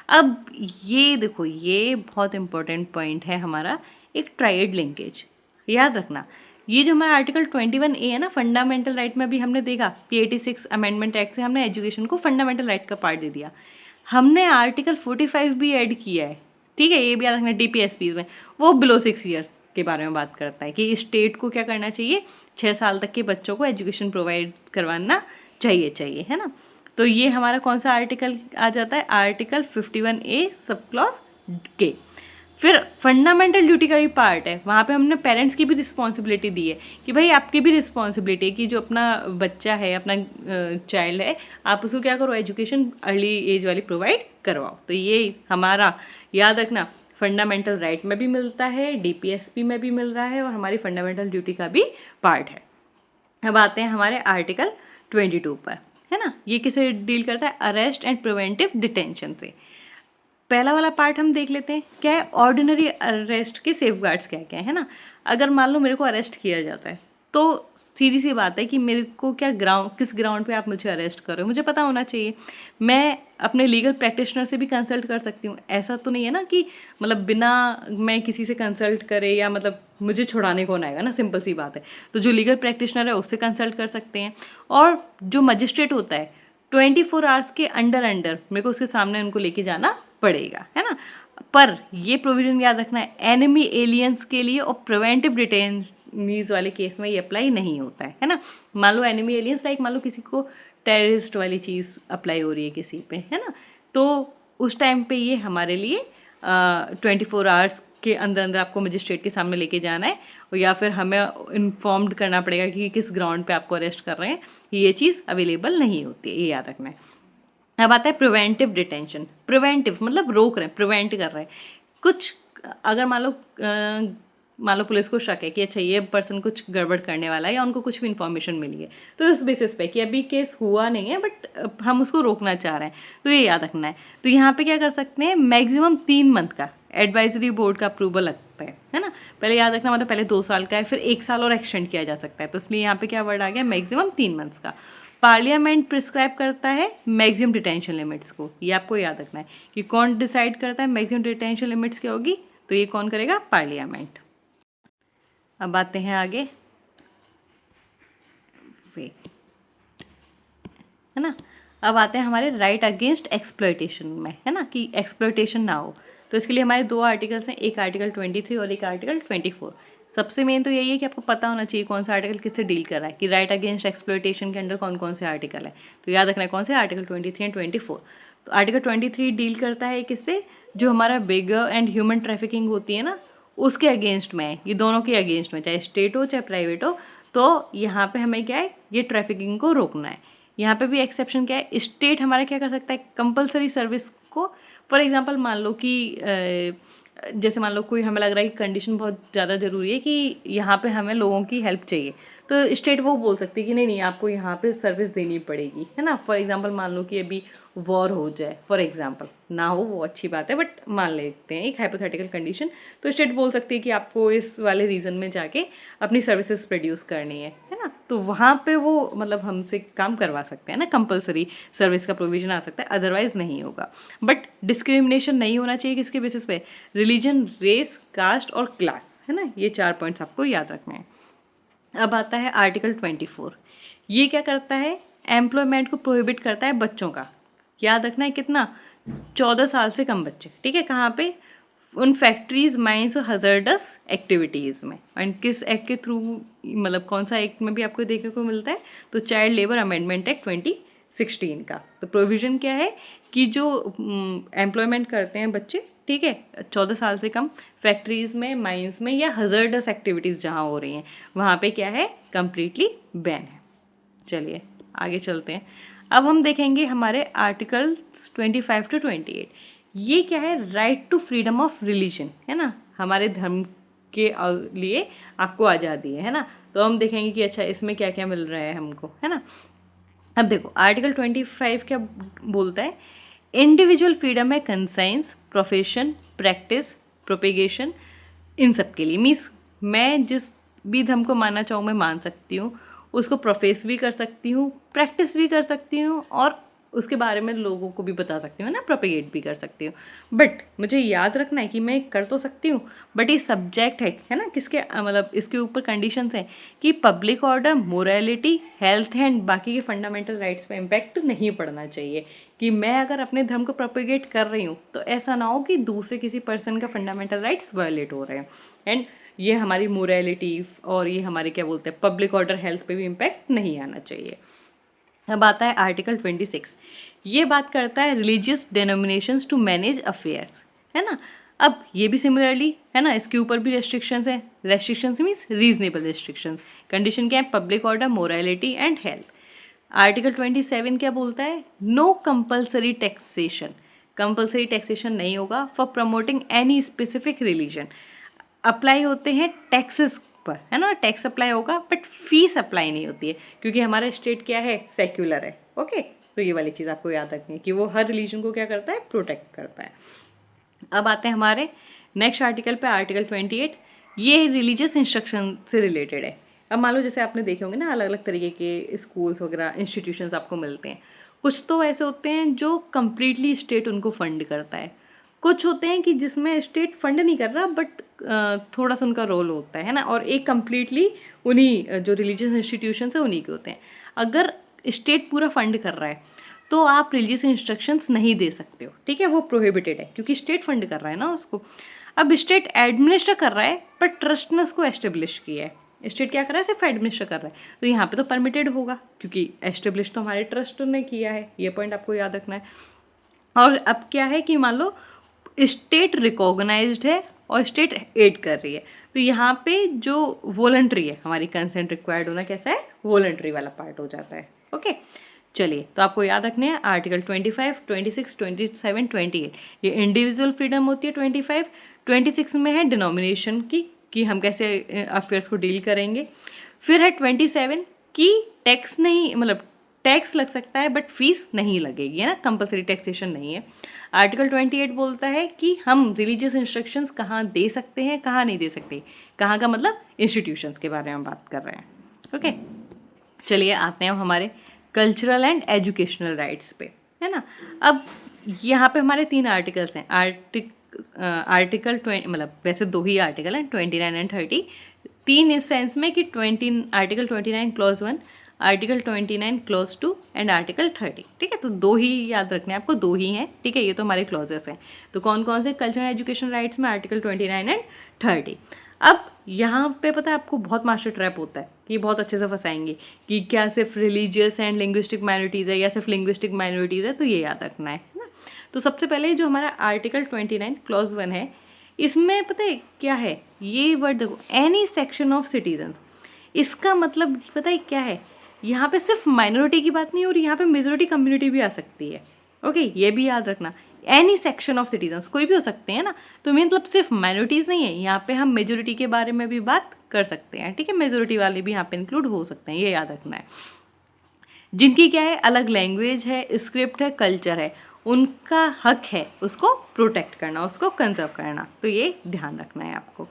अब ये देखो, ये बहुत इंपॉर्टेंट पॉइंट है हमारा, एक ट्राइड लिंकेज याद रखना। ये जो हमारा आर्टिकल 21A है ना, फंडामेंटल राइट में भी हमने देखा कि 86 अमेंडमेंट एक्ट से हमने एजुकेशन को फंडामेंटल राइट का पार्ट दे दिया। हमने आर्टिकल 45 भी ऐड किया है, ठीक है, ये भी याद रखना DPSP में, वो बिलो 6 ईयर्स के बारे में बात करता है कि स्टेट को क्या करना चाहिए, 6 साल तक के बच्चों को एजुकेशन प्रोवाइड करवाना चाहिए, है ना। तो ये हमारा कौन सा आर्टिकल आ जाता है, आर्टिकल 51A सब क्लॉज के। फिर फंडामेंटल ड्यूटी का भी पार्ट है, वहाँ पे हमने पेरेंट्स की भी रिस्पॉन्सिबिलिटी दी है कि भाई आपकी भी रिस्पॉन्सिबिलिटी है कि जो अपना बच्चा है, अपना चाइल्ड है, आप उसको क्या करो, एजुकेशन अर्ली एज वाली प्रोवाइड करवाओ। तो ये हमारा याद रखना फंडामेंटल राइट में भी मिलता है, DPSP में भी मिल रहा है और हमारी फंडामेंटल ड्यूटी का भी पार्ट है। अब आते हैं हमारे आर्टिकल 22 पर, है ना, ये किसे डील करता है, अरेस्ट एंड प्रिवेंटिव डिटेंशन से। पहला वाला पार्ट हम देख लेते हैं, क्या है ऑर्डिनरी अरेस्ट के सेफगार्ड्स क्या क्या है ना। अगर मान लो मेरे को अरेस्ट किया जाता है तो सीधी सी बात है कि मेरे को क्या किस ग्राउंड पे आप मुझे अरेस्ट कर रहे हो मुझे पता होना चाहिए। मैं अपने लीगल प्रैक्टिशनर से भी कंसल्ट कर सकती हूँ, ऐसा तो नहीं है ना कि मतलब बिना मैं किसी से कंसल्ट करे या मतलब मुझे छुड़ाने कौन आएगा ना, सिंपल सी बात है। तो जो लीगल प्रैक्टिशनर है उससे कंसल्ट कर सकते हैं। और जो मजिस्ट्रेट होता है 24 आवर्स के अंडर मेरे को उसके सामने उनको लेके जाना पड़ेगा, है ना। पर ये प्रोविजन याद रखना है, एनिमी एलियंस के लिए और प्रिवेंटिव डिटेनीज वाले केस में ये अप्लाई नहीं होता है ना। मान लो एनिमी एलियंस लाइक मान लो किसी को टेररिस्ट वाली चीज़ अप्लाई हो रही है किसी पे, है ना, तो उस टाइम पे ये हमारे लिए 24 आवर्स के अंदर आपको मजिस्ट्रेट के सामने लेके जाना है, और या फिर हमें इन्फॉर्म्ड करना पड़ेगा कि किस ग्राउंड पे आपको अरेस्ट कर रहे हैं, ये चीज़ अवेलेबल नहीं होती है, ये याद रखना है। अब आता है प्रिवेंटिव डिटेंशन। प्रिवेंटिव मतलब रोक रहे हैं, प्रिवेंट कर रहे हैं कुछ। अगर मान लो पुलिस को शक है कि अच्छा ये पर्सन कुछ गड़बड़ करने वाला है या उनको कुछ भी इन्फॉर्मेशन मिली है, तो इस बेसिस पे कि अभी केस हुआ नहीं है बट हम उसको रोकना चाह रहे हैं, तो ये याद रखना है। तो यहाँ पे क्या कर सकते हैं, मैक्सिमम 3 मंथ का एडवाइजरी बोर्ड का अप्रूवल लगता है ना। पहले याद रखना, मतलब पहले 2 साल का है, फिर 1 साल और एक्सटेंड किया जा सकता है, तो इसलिए यहाँ पे क्या वर्ड आ गया, मैक्सिमम 3 मंथ्स का। पार्लियामेंट प्रिस्क्राइब करता है मैक्सिमम डिटेंशन लिमिट्स को, ये आपको याद रखना है कि कौन डिसाइड करता है मैक्सिमम डिटेंशन लिमिट्स क्या होगी, तो ये कौन करेगा, पार्लियामेंट। अब आते हैं आगे, है ना। अब आते हैं हमारे राइट अगेंस्ट एक्सप्लॉयटेशन में, है ना, कि एक्सप्लॉयटेशन ना हो। तो इसके लिए हमारे 2 आर्टिकल्स हैं, एक आर्टिकल 23 और एक आर्टिकल 24। सबसे मेन तो यही है कि आपको पता होना चाहिए कौन सा आर्टिकल किससे डील कर रहा है, कि राइट अगेंस्ट एक्सप्लॉयटेशन के अंडर कौन कौन से आर्टिकल है। तो याद रखना है कौन से, आर्टिकल 23 एंड 24। तो आर्टिकल 23 डील करता है किससे, जो हमारा बेगर एंड ह्यूमन ट्रैफिकिंग होती है ना, उसके अगेंस्ट में है, ये दोनों के अगेंस्ट में, चाहे स्टेट हो चाहे प्राइवेट हो। तो यहाँ पे हमें क्या है, ये ट्रैफिकिंग को रोकना है। यहाँ पे भी एक्सेप्शन क्या है, स्टेट हमारा क्या कर सकता है, कंपलसरी सर्विस को। फॉर एग्जांपल मान लो कि जैसे मान लो कोई हमें लग रहा है कि कंडीशन बहुत ज़्यादा ज़रूरी है कि यहाँ पे हमें लोगों की हेल्प चाहिए, तो स्टेट वो बोल सकती है कि नहीं नहीं आपको यहाँ पे सर्विस देनी पड़ेगी, है ना। फॉर एग्जांपल मान लो कि अभी वॉर हो जाए, फॉर एग्जांपल, ना हो वो अच्छी बात है बट मान लेते हैं एक हाइपोथेटिकल कंडीशन, तो स्टेट बोल सकती है कि आपको इस वाले रीजन में जाके अपनी सर्विसेज प्रोड्यूस करनी है ना। तो वहाँ पे वो मतलब हमसे काम करवा सकते हैं ना, कंपलसरी सर्विस का प्रोविजन आ सकता है, अदरवाइज नहीं होगा। बट डिस्क्रिमिनेशन नहीं होना चाहिए किसके बेसिस पे, रिलीजन, रेस, कास्ट और क्लास, है ना। ये 4 पॉइंट्स आपको याद रखने हैं। अब आता है आर्टिकल 24। ये क्या करता है, एम्प्लॉयमेंट को प्रोहिबिट करता है बच्चों का। याद रखना है कितना, 14 साल से कम बच्चे, ठीक है, कहाँ पे, उन फैक्ट्रीज, माइंस और हजर्डस एक्टिविटीज़ में। एंड किस एक्ट के थ्रू, मतलब कौन सा एक्ट में भी आपको देखने को मिलता है, तो चाइल्ड लेबर अमेंडमेंट एक्ट 2016 का। तो प्रोविज़न क्या है कि जो एम्प्लॉयमेंट करते हैं बच्चे, ठीक है, 14 साल से कम, फैक्ट्रीज़ में, माइंस में या हजर्डस एक्टिविटीज़ जहाँ हो रही हैं वहाँ पे क्या है, कम्प्लीटली बैन है। चलिए आगे चलते हैं। अब हम देखेंगे हमारे आर्टिकल्स 25 to 28। ये क्या है, right to freedom of religion, है ना, हमारे धर्म के लिए आपको आज़ादी है ना। तो हम देखेंगे कि अच्छा इसमें क्या क्या मिल रहा है हमको, है ना। अब देखो आर्टिकल 25 क्या बोलता है, इंडिविजुअल फ्रीडम है कंसाइंस, प्रोफेशन, प्रैक्टिस, प्रोपेगेशन, इन सब के लिए। मीन्स मैं जिस भी धर्म को मानना चाहूँ मैं मान सकती हूँ, उसको प्रोफेस भी कर सकती हूँ, प्रैक्टिस भी कर सकती हूँ, और उसके बारे में लोगों को भी बता सकती हूँ ना, प्रोपेगेट भी कर सकती हूँ। बट मुझे याद रखना है कि मैं कर तो सकती हूँ बट ये सब्जेक्ट है ना, किसके मतलब इसके ऊपर कंडीशंस हैं कि public order, morality, health and बाकी के फंडामेंटल राइट्स पे इम्पैक्ट नहीं पड़ना चाहिए। कि मैं अगर अपने धर्म को प्रोपेगेट कर रही हूँ तो ऐसा ना हो कि दूसरे किसी पर्सन का फंडामेंटल राइट्स वायलेट हो रहे हैं। एंड ये हमारी मोरालिटी और ये हमारे क्या बोलते हैं पब्लिक ऑर्डर, हेल्थ पे भी इम्पैक्ट नहीं आना चाहिए। अब आता है आर्टिकल 26। ये बात करता है रिलीजियस डेनोमिनेशंस टू मैनेज अफेयर्स, है ना। अब ये भी सिमिलरली है ना, इसके ऊपर भी रेस्ट्रिक्शंस हैं। Restrictions means reasonable restrictions. Condition क्या है, public order, morality and health. Article 27 क्या बोलता है, no compulsory taxation. Compulsory taxation नहीं होगा for promoting any specific religion. Apply होते हैं टैक्सेस पर, है ना, टैक्स अप्लाई होगा बट फीस अप्लाई नहीं होती है, क्योंकि हमारा स्टेट क्या है, सेक्युलर है। ओके, तो ये वाली चीज़ आपको याद रखनी है कि वो हर रिलीजन को क्या करता है, प्रोटेक्ट करता है। अब आते हैं हमारे नेक्स्ट आर्टिकल पे, आर्टिकल 28। ये रिलीजियस इंस्ट्रक्शन से रिलेटेड है। अब मान लो जैसे आपने देखे होंगे ना, अलग अलग तरीके के स्कूल्स वगैरह इंस्टीट्यूशंस आपको मिलते हैं। कुछ तो ऐसे होते हैं जो कम्प्लीटली स्टेट उनको फंड करता है, कुछ होते हैं कि जिसमें स्टेट फंड नहीं कर रहा बट थोड़ा सा उनका रोल होता है ना, और एक कम्प्लीटली उन्हीं जो रिलीजियस इंस्टीट्यूशन है उन्हीं के होते हैं। अगर स्टेट पूरा फंड कर रहा है तो आप रिलीजियस इंस्ट्रक्शंस नहीं दे सकते हो, ठीक है, वो प्रोहिबिटेड है क्योंकि स्टेट फंड कर रहा है ना उसको। अब स्टेट एडमिनिस्टर कर रहा है पर ट्रस्ट ने उसको एस्टेब्लिश किया है। स्टेट क्या कर रहा है, सिर्फ एडमिनिस्टर कर रहा है, तो यहाँ पे तो परमिटेड होगा क्योंकि एस्टेब्लिश तो हमारे ट्रस्ट ने किया है। ये पॉइंट आपको याद रखना है। और अब क्या है कि मान लो स्टेट रिकॉग्नाइज्ड है और स्टेट एड कर रही है, तो यहाँ पे जो वॉलंटरी है, हमारी कंसेंट रिक्वायर्ड होना कैसा है, वॉलंटरी वाला पार्ट हो जाता है। ओके, चलिए, तो आपको याद रखने हैं आर्टिकल 25, 26, 27, 28 ये इंडिविजुअल फ्रीडम होती है। 25, 26 में है डिनोमिनेशन की, कि हम कैसे अफेयर्स को डील करेंगे। फिर है 27 की टैक्स नहीं, मतलब टैक्स लग सकता है बट फीस नहीं लगेगी, है ना, कंपलसरी टैक्सेशन नहीं है। आर्टिकल 28 बोलता है कि हम रिलीजियस इंस्ट्रक्शंस कहाँ दे सकते हैं, कहाँ नहीं दे सकते। कहाँ का मतलब इंस्टीट्यूशंस के बारे में बात कर रहे हैं। ओके, चलिए आते हैं हमारे कल्चरल एंड एजुकेशनल राइट्स पे, है ना। अब यहाँ पे हमारे 3 आर्टिकल्स हैं। आर्टिकल 20, मतलब वैसे 2 ही आर्टिकल हैं, 29 एंड 30। 3 इस सेंस में कि article 29 clause 1, article 29 clause 2 and article 30, ठीक है। तो 2 ही याद रखने हैं आपको, 2 ही हैं, ठीक है। ये तो हमारे क्लॉजेस हैं। तो कौन कौन से कल्चरल एजुकेशन राइट्स में, आर्टिकल 29 एंड 30। अब यहाँ पे पता है आपको बहुत मास्टर ट्रैप होता है कि बहुत अच्छे से फंसाएंगे कि क्या सिर्फ रिलीजियस एंड लिंग्विस्टिक माइनॉरिटीज़ है या सिर्फ लिंग्विस्टिक माइनॉरिटीज़ है, तो ये याद रखना है ना। तो सबसे पहले जो हमारा आर्टिकल 29 क्लॉज 1 है, इसमें पता है क्या है, ये वर्ड देखो, एनी सेक्शन ऑफ सिटीजन्स। इसका मतलब पता है क्या है, यहाँ पे सिर्फ माइनॉरिटी की बात नहीं हो रही, यहाँ पे मेजोरिटी कम्युनिटी भी आ सकती है। ओके, ये भी याद रखना, एनी सेक्शन ऑफ सिटीजन्स, कोई भी हो सकते हैं ना। तो मतलब सिर्फ माइनॉरिटीज़ नहीं है, यहाँ पे हम मेजोरिटी के बारे में भी बात कर सकते हैं, ठीक है। मेजोरिटी वाले भी यहाँ पे इंक्लूड हो सकते हैं, ये याद रखना है। जिनकी क्या है, अलग लैंग्वेज है, स्क्रिप्ट है, कल्चर है, उनका हक है उसको प्रोटेक्ट करना, उसको कंजर्व करना, तो ये ध्यान रखना है आपको।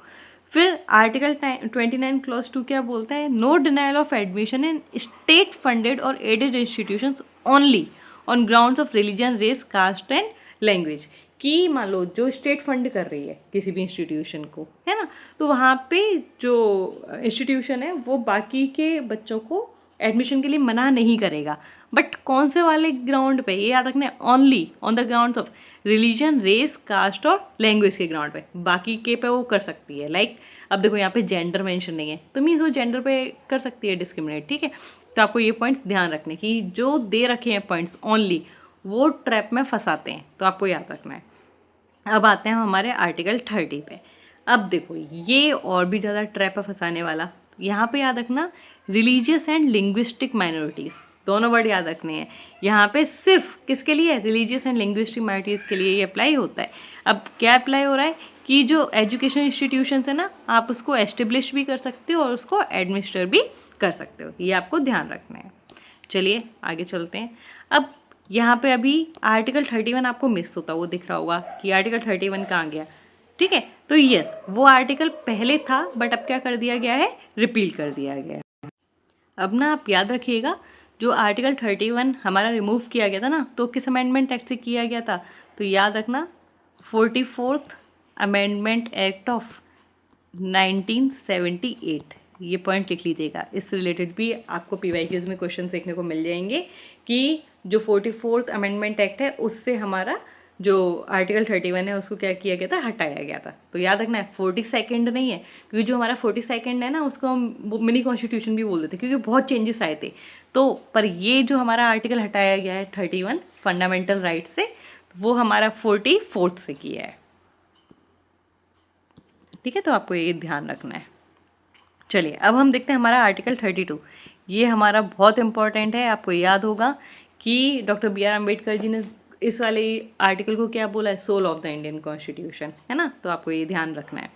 फिर आर्टिकल 29 क्लॉज 2 क्या बोलता है, no denial of admission in state funded और aided institutions only on grounds of religion, race, caste and language. कि मान लो जो स्टेट फंड कर रही है किसी भी इंस्टीट्यूशन को, है ना, तो वहाँ पे जो इंस्टीट्यूशन है वो बाकी के बच्चों को एडमिशन के लिए मना नहीं करेगा, बट कौन से वाले ग्राउंड पे, ये याद रखना है, only on the grounds of religion, race, caste और लैंग्वेज के ग्राउंड पे। बाकी के पे वो कर सकती है। लाइक अब देखो यहाँ पे जेंडर मेंशन नहीं है, तो मीन्स वो जेंडर पे कर सकती है डिस्क्रिमिनेट, ठीक है। तो आपको ये पॉइंट्स ध्यान रखने कि जो दे रखे हैं पॉइंट्स ओनली, वो ट्रैप में फंसाते हैं, तो आपको याद रखना है। अब आते हैं हमारे आर्टिकल 30 पे। अब देखो ये और भी ज़्यादा ट्रैप है फंसाने वाला। यहाँ पे याद रखना, रिलीजियस एंड लिंग्विस्टिक माइनॉरिटीज़, दोनों वर्ड याद रखने हैं। यहाँ पे सिर्फ किसके लिए, रिलीजियस एंड लिंग्विस्टिक माइनॉरिटीज़ के लिए ये अप्लाई होता है। अब क्या अप्लाई हो रहा है कि जो एजुकेशन इंस्टीट्यूशंस है ना, आप उसको एस्टेब्लिश भी कर सकते हो और उसको एडमिनिस्टर भी कर सकते हो, ये आपको ध्यान रखना है। चलिए आगे चलते हैं। अब यहाँ पे अभी आर्टिकल 31 आपको मिस होता, वो दिख रहा होगा कि आर्टिकल 31 कहाँ गया, ठीक है। तो यस, वो आर्टिकल पहले था बट अब क्या कर दिया गया है, रिपील कर दिया गया है। अब ना आप याद रखिएगा, जो आर्टिकल 31 हमारा रिमूव किया गया था ना, तो किस अमेंडमेंट एक्ट से किया गया था, तो याद रखना 44th अमेंडमेंट एक्ट ऑफ 1978। ये पॉइंट लिख लीजिएगा, इससे रिलेटेड भी आपको पीवाईक्यूज में क्वेश्चन देखने को मिल जाएंगे कि जो 44th अमेंडमेंट एक्ट है उससे हमारा जो आर्टिकल 31 है उसको क्या किया गया था, हटाया गया था। तो याद रखना है 42nd नहीं है, क्योंकि जो हमारा 42nd है ना उसको हम मिनी कॉन्स्टिट्यूशन भी बोल देते हैं, क्योंकि बहुत चेंजेस आए थे। तो पर ये जो हमारा आर्टिकल हटाया गया है 31 फंडामेंटल राइट से, वो हमारा 44th से किया है, ठीक है। तो आपको ये ध्यान रखना है। चलिए अब हम देखते हैं हमारा आर्टिकल 32। ये हमारा बहुत इंपॉर्टेंट है। आपको याद होगा कि डॉक्टर B.R. अम्बेडकर जी ने इस वाले आर्टिकल को क्या बोला है, soul of the Indian constitution, है ना। तो आपको ये ध्यान रखना है।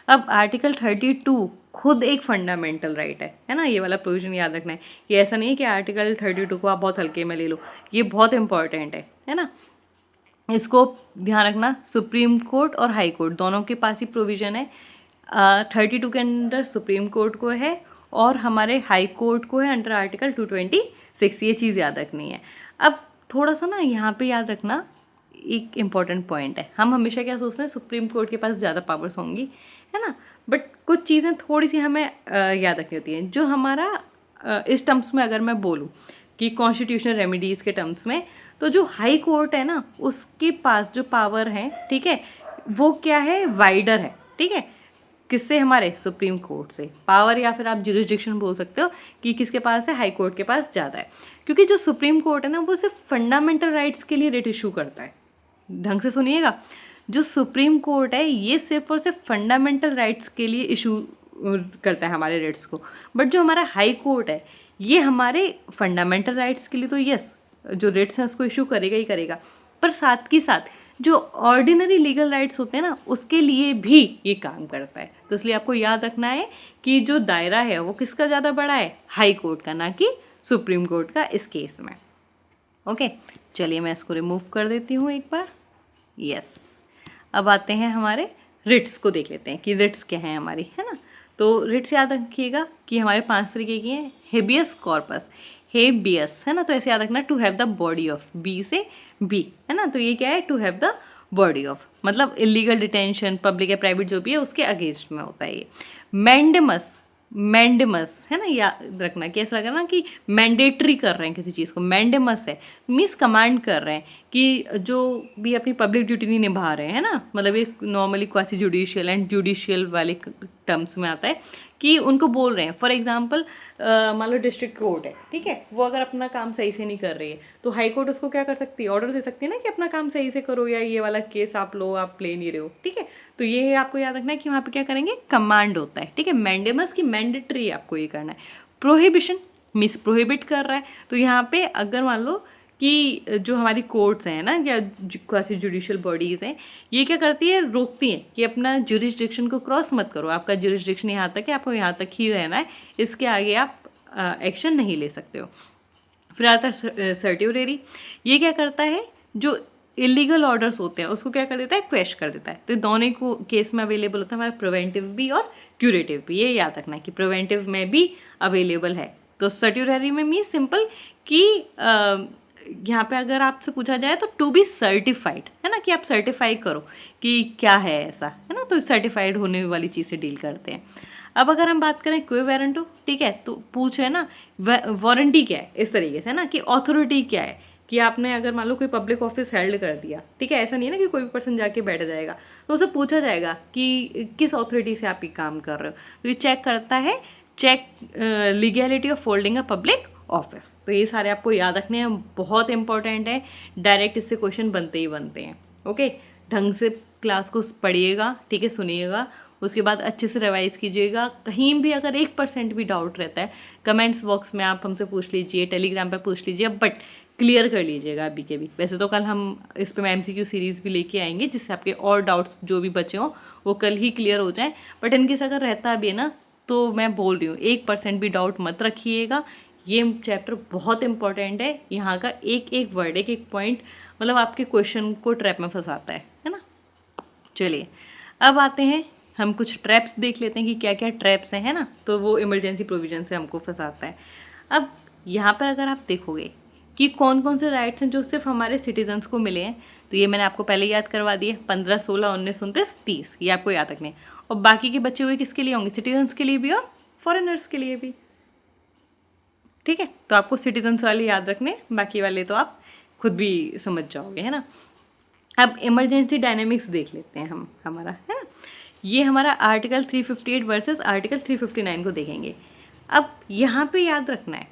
अब आर्टिकल 32 खुद एक फंडामेंटल राइट है ना। ये वाला प्रोविजन याद रखना है कि ऐसा नहीं है कि आर्टिकल 32 को आप बहुत हल्के में ले लो, ये बहुत इंपॉर्टेंट है ना। इसको ध्यान रखना, सुप्रीम कोर्ट और हाई कोर्ट दोनों के पास ही प्रोविज़न है। 32 के अंडर सुप्रीम कोर्ट को है और हमारे हाई कोर्ट को है अंडर आर्टिकल 226। ये चीज़ याद रखनी है। अब थोड़ा सा ना यहाँ पे याद रखना, एक इम्पॉर्टेंट पॉइंट है, हम हमेशा क्या सोचते हैं सुप्रीम कोर्ट के पास ज़्यादा पावर्स होंगी, है ना, बट कुछ चीज़ें थोड़ी सी हमें याद रखनी होती हैं। जो हमारा इस टर्म्स में अगर मैं बोलूँ कि कॉन्स्टिट्यूशनल रेमेडीज़ के टर्म्स में, तो जो हाई कोर्ट है ना उसके पास जो पावर है, ठीक है, वो क्या है, वाइडर है, ठीक है, किससे, हमारे सुप्रीम कोर्ट से। पावर या फिर आप जुरिस्डिक्शन बोल सकते हो कि किसके पास है, हाई कोर्ट के पास ज़्यादा है, क्योंकि जो सुप्रीम कोर्ट है ना वो सिर्फ फंडामेंटल राइट्स के लिए रिट इशू करता है। ढंग से सुनिएगा, जो सुप्रीम कोर्ट है ये सिर्फ और सिर्फ फंडामेंटल राइट्स के लिए इशू करता है हमारे रिट्स को, बट जो हमारा हाई कोर्ट है ये हमारे फंडामेंटल राइट्स के लिए तो यस जो रिट्स हैं उसको इशू करेगा ही करेगा, पर साथ के साथ जो ऑर्डिनरी लीगल राइट्स होते हैं ना उसके लिए भी ये काम करता है। तो इसलिए आपको याद रखना है कि जो दायरा है वो किसका ज़्यादा बड़ा है, हाई कोर्ट का, ना कि सुप्रीम कोर्ट का इस केस में। ओके, चलिए मैं इसको रिमूव कर देती हूँ एक बार। यस, अब आते हैं हमारे रिट्स को, देख लेते हैं कि रिट्स क्या हैं हमारी, है ना। तो रिट्स याद रखिएगा कि हमारे 5 तरीके की हैं। हेबियस कॉर्पस, हेबियस, है ना, तो ऐसे याद रखना, to have the body of, बी से बी, है ना, तो ये क्या है, to have the body of, मतलब इलीगल डिटेंशन, पब्लिक या प्राइवेट जो भी है उसके अगेंस्ट में होता है ये। मैंडेमस, मैंडेमस, है ना, याद रखना कि ऐसा लगा ना कि मैंडेटरी कर रहे हैं किसी चीज़ को, मैंडेमस है मीन्स कमांड कर रहे हैं कि जो भी अपनी पब्लिक ड्यूटी नहीं निभा रहे हैं, है ना, मतलब ये normally quasi judicial and judicial वाले टर्म्स में आता है कि उनको बोल रहे हैं। फॉर एग्जांपल मान लो डिस्ट्रिक्ट कोर्ट है, ठीक है, वो अगर अपना काम सही से नहीं कर रही है तो हाई कोर्ट उसको क्या कर सकती है, ऑर्डर दे सकती है ना कि अपना काम सही से करो, या ये वाला केस आप लो, आप ले नहीं रहे हो, ठीक है। तो ये आपको याद रखना है कि वहाँ पे क्या करेंगे, कमांड होता है, ठीक है। मैंडेमस की मैंडेटरी आपको ये करना है। प्रोहिबिशन मीन्स प्रोहिबिट कर रहा है, तो यहाँ पे अगर मान लो कि जो हमारी कोर्ट्स हैं ना या क्वासी जुडिशियल बॉडीज़ हैं, ये क्या करती है, रोकती हैं कि अपना जुरिस्डिक्शन को क्रॉस मत करो, आपका जुरिस्डिक्शन यहाँ तक है, आपको यहाँ तक ही रहना है, इसके आगे आप एक्शन नहीं ले सकते हो। फिर आता है सर्ट्यूरेरी, ये क्या करता है, जो इलीगल ऑर्डर्स होते हैं उसको क्या कर देता है, क्वेश कर देता है। तो दोनों को केस में अवेलेबल होता है हमारा प्रिवेंटिव भी और क्यूरेटिव भी, ये याद रखना है कि प्रिवेंटिव में भी अवेलेबल है। तो सर्ट्यूरेरी में मीन सिंपल कि यहाँ पे अगर आपसे पूछा जाए तो टू बी सर्टिफाइड, है ना, कि आप सर्टिफाई करो कि क्या है ऐसा, है ना, तो सर्टिफाइड होने वाली चीज़ से डील करते हैं। अब अगर हम बात करें क्वे वारंटो, ठीक है, तो पूछे ना वारंटी क्या है, इस तरीके से ना कि ऑथोरिटी क्या है, कि आपने अगर मान लो कोई पब्लिक ऑफिस हेल्ड कर दिया, ठीक है, ऐसा नहीं है ना कि कोई भी पर्सन जाके बैठ जाएगा, तो उसे पूछा जाएगा कि किस ऑथोरिटी से आप ये काम कर रहे हो, तो ये चेक करता है, check legality of holding a public office. तो ये सारे आपको याद रखने हैं, बहुत इंपॉर्टेंट है, डायरेक्ट इससे क्वेश्चन बनते ही बनते हैं। ओके, ढंग से क्लास को पढ़िएगा, ठीक है, सुनिएगा, उसके बाद अच्छे से रिवाइज कीजिएगा। कहीं भी अगर 1% भी डाउट रहता है कमेंट्स बॉक्स में आप हमसे पूछ लीजिए, टेलीग्राम पर पूछ लीजिए, बट क्लियर कर लीजिएगा अभी के भी। वैसे तो कल हम इस पर MCQ सीरीज़ भी लेके आएंगे जिससे आपके और डाउट्स जो भी बचे हों वो कल ही क्लियर हो जाएं, बट इनकेस अगर रहता भी है ना तो मैं बोल रही हूँ 1% भी डाउट मत रखिएगा। ये चैप्टर बहुत इंपॉर्टेंट है, यहाँ का एक एक वर्ड, एक एक पॉइंट मतलब आपके क्वेश्चन को ट्रैप में फंसाता है ना। चलिए अब आते हैं, हम कुछ ट्रैप्स देख लेते हैं कि क्या क्या ट्रैप्स हैं, है ना, तो वो इमरजेंसी प्रोविजन से हमको फंसाता है। अब यहाँ पर अगर आप देखोगे कि कौन कौन से राइट्स हैं जो सिर्फ हमारे सिटीजन्स को मिले हैं, तो ये मैंने आपको पहले याद करवा दिए, 15, 16, 19, 29, 30, ये आपको याद रखने हैं। और बाकी के बचे हुए किसके लिए होंगे, सिटीजन्स के लिए भी और फॉरेनर्स के लिए भी, ठीक है। तो आपको सिटीजन्स वाले याद रखने, बाकी वाले तो आप खुद भी समझ जाओगे, है ना। अब इमरजेंसी डायनेमिक्स देख लेते हैं हम, हमारा, है ना, ये हमारा आर्टिकल 358 वर्सेस आर्टिकल 359 को देखेंगे। अब यहाँ पे याद रखना है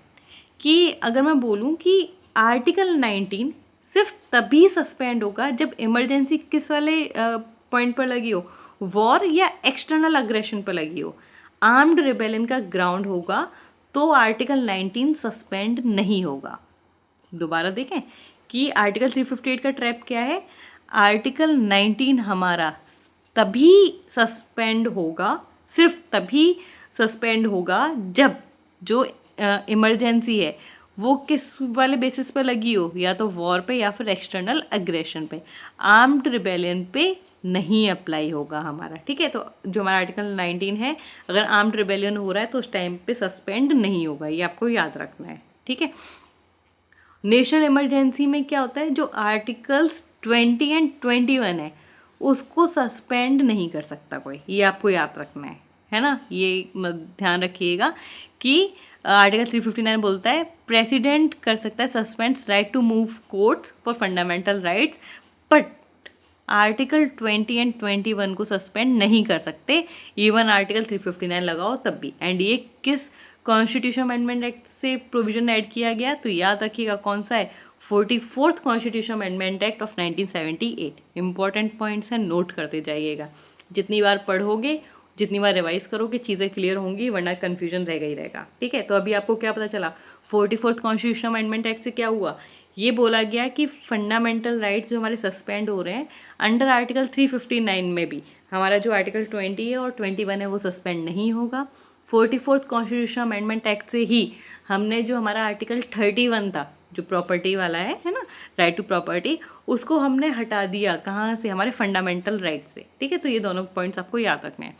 कि अगर मैं बोलूँ कि आर्टिकल 19 सिर्फ तभी सस्पेंड होगा जब इमरजेंसी किस वाले पॉइंट पर लगी हो, वॉर या एक्सटर्नल अग्रेशन पर लगी हो, आर्म्ड रिबेलियन का ग्राउंड होगा तो आर्टिकल 19 सस्पेंड नहीं होगा। दोबारा देखें कि आर्टिकल 358 का ट्रैप क्या है, आर्टिकल 19 हमारा तभी सस्पेंड होगा, सिर्फ तभी सस्पेंड होगा जब जो इमरजेंसी है वो किस वाले बेसिस पे लगी हो, या तो वॉर पे या फिर एक्सटर्नल एग्रेशन पे। आर्म्ड रिबेलियन पे नहीं अप्लाई होगा हमारा, ठीक है। तो जो हमारा आर्टिकल 19 है, अगर आर्म्ड रिबेलियन हो रहा है तो उस टाइम पे सस्पेंड नहीं होगा, ये आपको याद रखना है, ठीक है। नेशनल इमरजेंसी में क्या होता है, जो आर्टिकल्स 20 एंड 21 है उसको सस्पेंड नहीं कर सकता कोई, ये आपको याद रखना है ना। ये ध्यान रखिएगा कि आर्टिकल 359 बोलता है प्रेसिडेंट कर सकता है suspends right to move courts for fundamental rights, but article 20 and 21 को सस्पेंड नहीं कर सकते, इवन आर्टिकल 359 लगाओ तब भी। एंड ये किस कॉन्स्टिट्यूशन अमेंडमेंट एक्ट से प्रोविजन ऐड किया गया, तो याद रखिएगा कौन सा है, 44th constitution amendment act of 1978। Important points हैं, नोट करते जाइएगा, जितनी बार पढ़ोगे जितनी बार रिवाइज करोगे चीज़ें क्लियर होंगी, वरना कन्फ्यूजन रहेगा ही रहेगा, ठीक है। तो अभी आपको क्या पता चला, 44th कॉन्स्टिट्यूशन अमेंडमेंट एक्ट से क्या हुआ, ये बोला गया कि फंडामेंटल राइट्स जो हमारे सस्पेंड हो रहे हैं अंडर आर्टिकल 359 में भी हमारा जो आर्टिकल 20 है और 21 है वो सस्पेंड नहीं होगा। 44th कॉन्स्टिट्यूशन अमेंडमेंट एक्ट से ही हमने जो हमारा आर्टिकल 31 था जो प्रॉपर्टी वाला है ना, राइट टू प्रॉपर्टी, उसको हमने हटा दिया, कहाँ से, हमारे फंडामेंटल राइट से, ठीक है। तो ये दोनों पॉइंट्स आपको याद रखने हैं।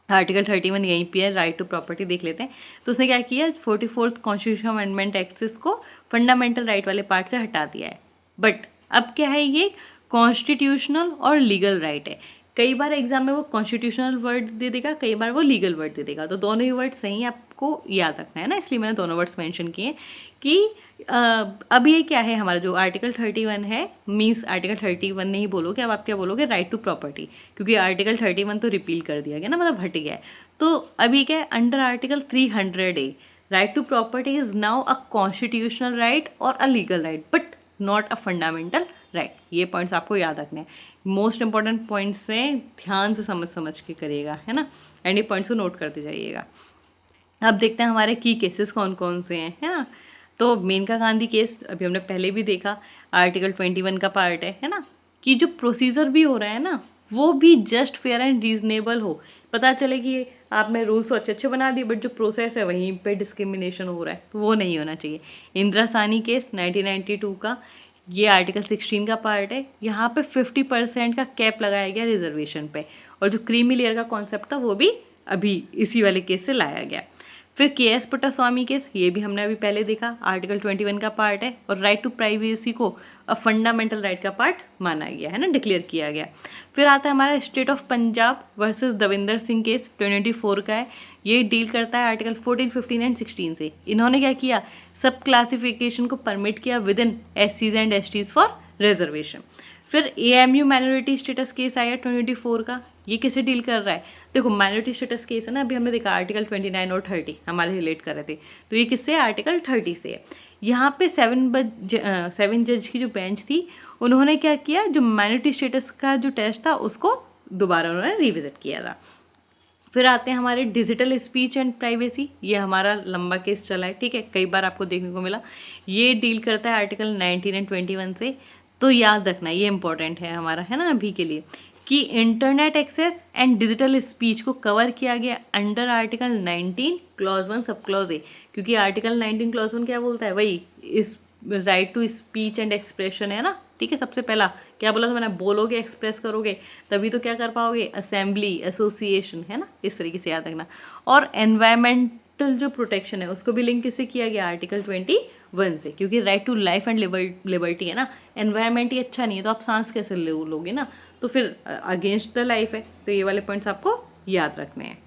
आर्टिकल 31 यहीं पे है, राइट टू प्रॉपर्टी देख लेते हैं। तो उसने क्या किया, 44th कॉन्स्टिट्यूशन अमेंडमेंट एक्ट को फंडामेंटल राइट वाले पार्ट से हटा दिया है। बट अब क्या है, ये कॉन्स्टिट्यूशनल और लीगल राइट है। कई बार एग्जाम में वो कॉन्स्टिट्यूशनल वर्ड दे देगा, कई बार वो लीगल वर्ड दे देगा, तो दोनों ही वर्ड सही आपको याद रखना है ना, इसलिए मैंने दोनों वर्ड्स मेंशन किए कि अब ये क्या है, हमारा जो आर्टिकल 31 है, मीन्स आर्टिकल 31 नहीं बोलोगे, अब आप क्या बोलोगे, राइट टू प्रॉपर्टी, क्योंकि आर्टिकल 31 तो रिपील कर दिया गया ना, मतलब हट गया है। तो अभी क्या है, under article 300A right to property is now a constitutional right और a legal right, but not a fundamental right. ये पॉइंट्स आपको याद रखने हैं, मोस्ट इंपॉर्टेंट पॉइंट्स हैं, ध्यान से समझ के करिएगा, है ना। एंड ये पॉइंट्स को नोट करते जाइएगा। अब देखते हैं हमारे की केसेस कौन कौन से हैं, है ना। तो मेनका गांधी केस अभी हमने पहले भी देखा, आर्टिकल 21 का पार्ट है ना, कि जो प्रोसीजर भी हो रहा है ना वो भी जस्ट फेयर एंड रीजनेबल हो। पता चले कि आपने रूल्स तो अच्छे अच्छे बना दिए बट जो प्रोसेस है वहीं पे डिस्क्रिमिनेशन हो रहा है, तो वो नहीं होना चाहिए। इंदिरा साहनी केस 1992 का, ये आर्टिकल 16 का पार्ट है। यहाँ पे 50% का कैप लगाया गया रिजर्वेशन पे, और जो क्रीमी लेयर का कॉन्सेप्ट था वो भी अभी इसी वाले केस से लाया गया। फिर के.एस. पुट्टास्वामी केस, ये भी हमने अभी पहले देखा, आर्टिकल 21 का पार्ट है और राइट टू प्राइवेसी को फंडामेंटल राइट का पार्ट माना गया है ना, डिक्लेयर किया गया। फिर आता है हमारा state of Punjab versus Davinder Singh case, 2024 का है। ये डील करता है आर्टिकल 14, 15 एंड 16 से। इन्होंने क्या किया, सब क्लासिफिकेशन को परमिट किया with in SCs and STs for reservation. फिर AMU माइनॉरिटी स्टेटस केस आया 2024 का, ये किसे डील कर रहा है, देखो माइनॉरिटी स्टेटस केस है ना, अभी हमने देखा आर्टिकल 29 और 30 हमारे रिलेट कर रहे थे, तो ये किससे, आर्टिकल 30 से है। यहाँ पे 7 जज की जो बेंच थी उन्होंने क्या किया, जो माइनॉरिटी स्टेटस का जो टेस्ट था उसको दोबारा उन्होंने रिविजिट किया था। फिर आते हैं हमारे डिजिटल स्पीच एंड प्राइवेसी, ये हमारा लंबा केस चला है, ठीक है, कई बार आपको देखने को मिला। ये डील करता है आर्टिकल 19 एंड 21 से। तो याद रखना, ये इंपॉर्टेंट है हमारा, है ना, अभी के लिए, कि internet access and digital speech को कवर किया गया under article 19 clause 1 sub clause A, क्योंकि आर्टिकल 19 क्लॉज 1 क्या बोलता है, वही इस right to speech and expression है ना, ठीक है। सबसे पहला क्या बोला था मैंने, बोलोगे एक्सप्रेस करोगे तभी तो क्या कर पाओगे, असेंबली एसोसिएशन, है ना, इस तरीके से याद रखना। और एनवायरमेंटल जो प्रोटेक्शन है उसको भी लिंक किससे किया गया, आर्टिकल 21 से, क्योंकि right to life and liberty है ना, एनवायरमेंट ही अच्छा नहीं है तो आप सांस कैसे लोगे ना, तो फिर अगेंस्ट द लाइफ है। तो ये वाले पॉइंट्स आपको याद रखने हैं।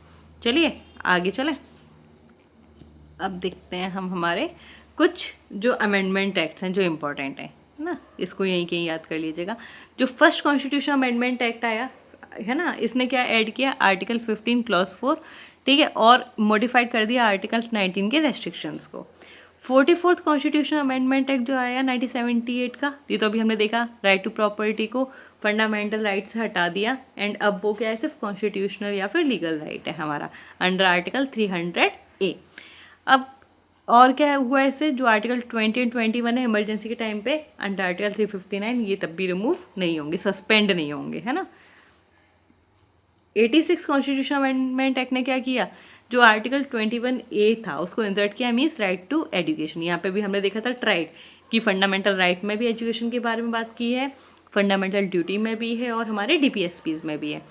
चलिए आगे चलें, अब देखते हैं हम हमारे कुछ जो अमेंडमेंट एक्ट्स हैं जो इम्पोर्टेंट हैं ना, इसको यहीं कहीं याद कर लीजिएगा। जो फर्स्ट कॉन्स्टिट्यूशन अमेंडमेंट एक्ट आया है ना, इसने क्या ऐड किया, आर्टिकल 15 क्लॉज 4, ठीक है, और मॉडिफाइड कर दिया आर्टिकल 19 के रेस्ट्रिक्शंस को। 44th कॉन्स्टिट्यूशन अमेंडमेंट एक्ट जो आया 1978 का, ये तो अभी हमने देखा, राइट टू प्रॉपर्टी को फंडामेंटल राइट से हटा दिया, एंड अब वो क्या है, सिर्फ कॉन्स्टिट्यूशनल या फिर लीगल राइट है हमारा अंडर आर्टिकल 300A। अब और क्या हुआ इससे, जो आर्टिकल 20 एंड 21 है इमरजेंसी के टाइम पे अंडर आर्टिकल 359, ये तब भी रिमूव नहीं होंगे, सस्पेंड नहीं होंगे, है ना। 86 कॉन्स्टिट्यूशन अमेंडमेंट एक्ट ने क्या किया, जो आर्टिकल 21A था उसको इंसर्ट किया, मीन्स राइट टू एजुकेशन। यहाँ पे भी हमने देखा था ट्राइड कि फंडामेंटल राइट में भी एजुकेशन के बारे में बात की है, फंडामेंटल ड्यूटी में भी है और हमारे DPSPs में भी है।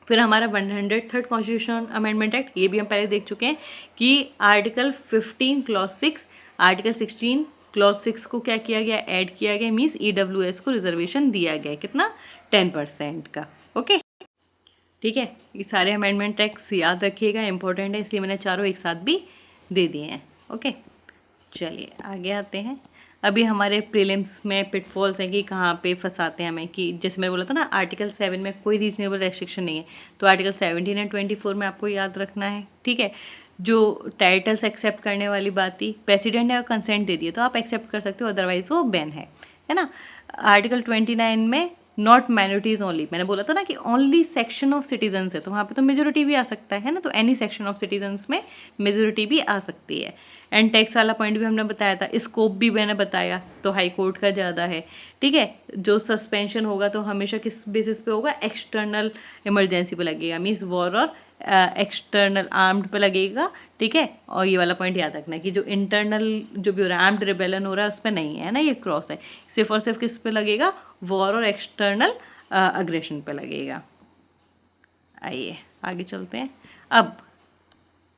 फिर हमारा 103rd कॉन्स्टिट्यूशन अमेंडमेंट एक्ट, ये भी हम पहले देख चुके हैं कि आर्टिकल 15 क्लॉज 6, आर्टिकल 16 क्लॉज 6 को क्या किया गया, ऐड किया गया, मीन्स EWS को रिजर्वेशन दिया गया, कितना, 10% का। ओके, ठीक है, ये सारे अमेंडमेंट एक्ट्स याद रखिएगा, इंपॉर्टेंट है, इसलिए मैंने चारों एक साथ भी दे दिए हैं। ओके, चलिए आगे आते हैं। अभी हमारे प्रीलिम्स में पिटफॉल्स हैं कि कहाँ पे फंसाते हैं हमें, कि जैसे मैं बोला था ना आर्टिकल 7 में कोई रीजनेबल रेस्ट्रिक्शन नहीं है, तो आर्टिकल 17 एंड 24 में आपको याद रखना है। ठीक है, जो टाइटल्स एक्सेप्ट करने वाली बात थी, प्रेसिडेंट ने कंसेंट दे दिया तो आप एक्सेप्ट कर सकते हो, अदरवाइज वो बैन है ना। आर्टिकल 29 में नॉट माइनॉरिटीज ओनली, मैंने बोला था ना कि ओनली सेक्शन ऑफ सिटीजन्स है, तो वहाँ पे तो मेजोरिटी भी आ सकता है ना, तो एनी सेक्शन ऑफ सिटीजन्स में मेजोरिटी भी आ सकती है। एंड टैक्स वाला पॉइंट भी हमने बताया था, स्कोप भी मैंने बताया, तो हाई कोर्ट का ज़्यादा है। ठीक है, जो सस्पेंशन होगा तो हमेशा किस बेसिस पे होगा, एक्सटर्नल इमरजेंसी पे लगेगा, मीन्स वॉर और एक्सटर्नल आर्म्ड पे लगेगा। ठीक है, और ये वाला पॉइंट याद रखना है कि जो इंटरनल जो भी हो रहा है, आर्म्ड रिबेलन हो रहा है, उस पर नहीं है ना, ये क्रॉस है, सिर्फ और सिर्फ किस पे लगेगा, वॉर और एक्सटर्नल अग्रेशन पे लगेगा। आइए आगे चलते हैं। अब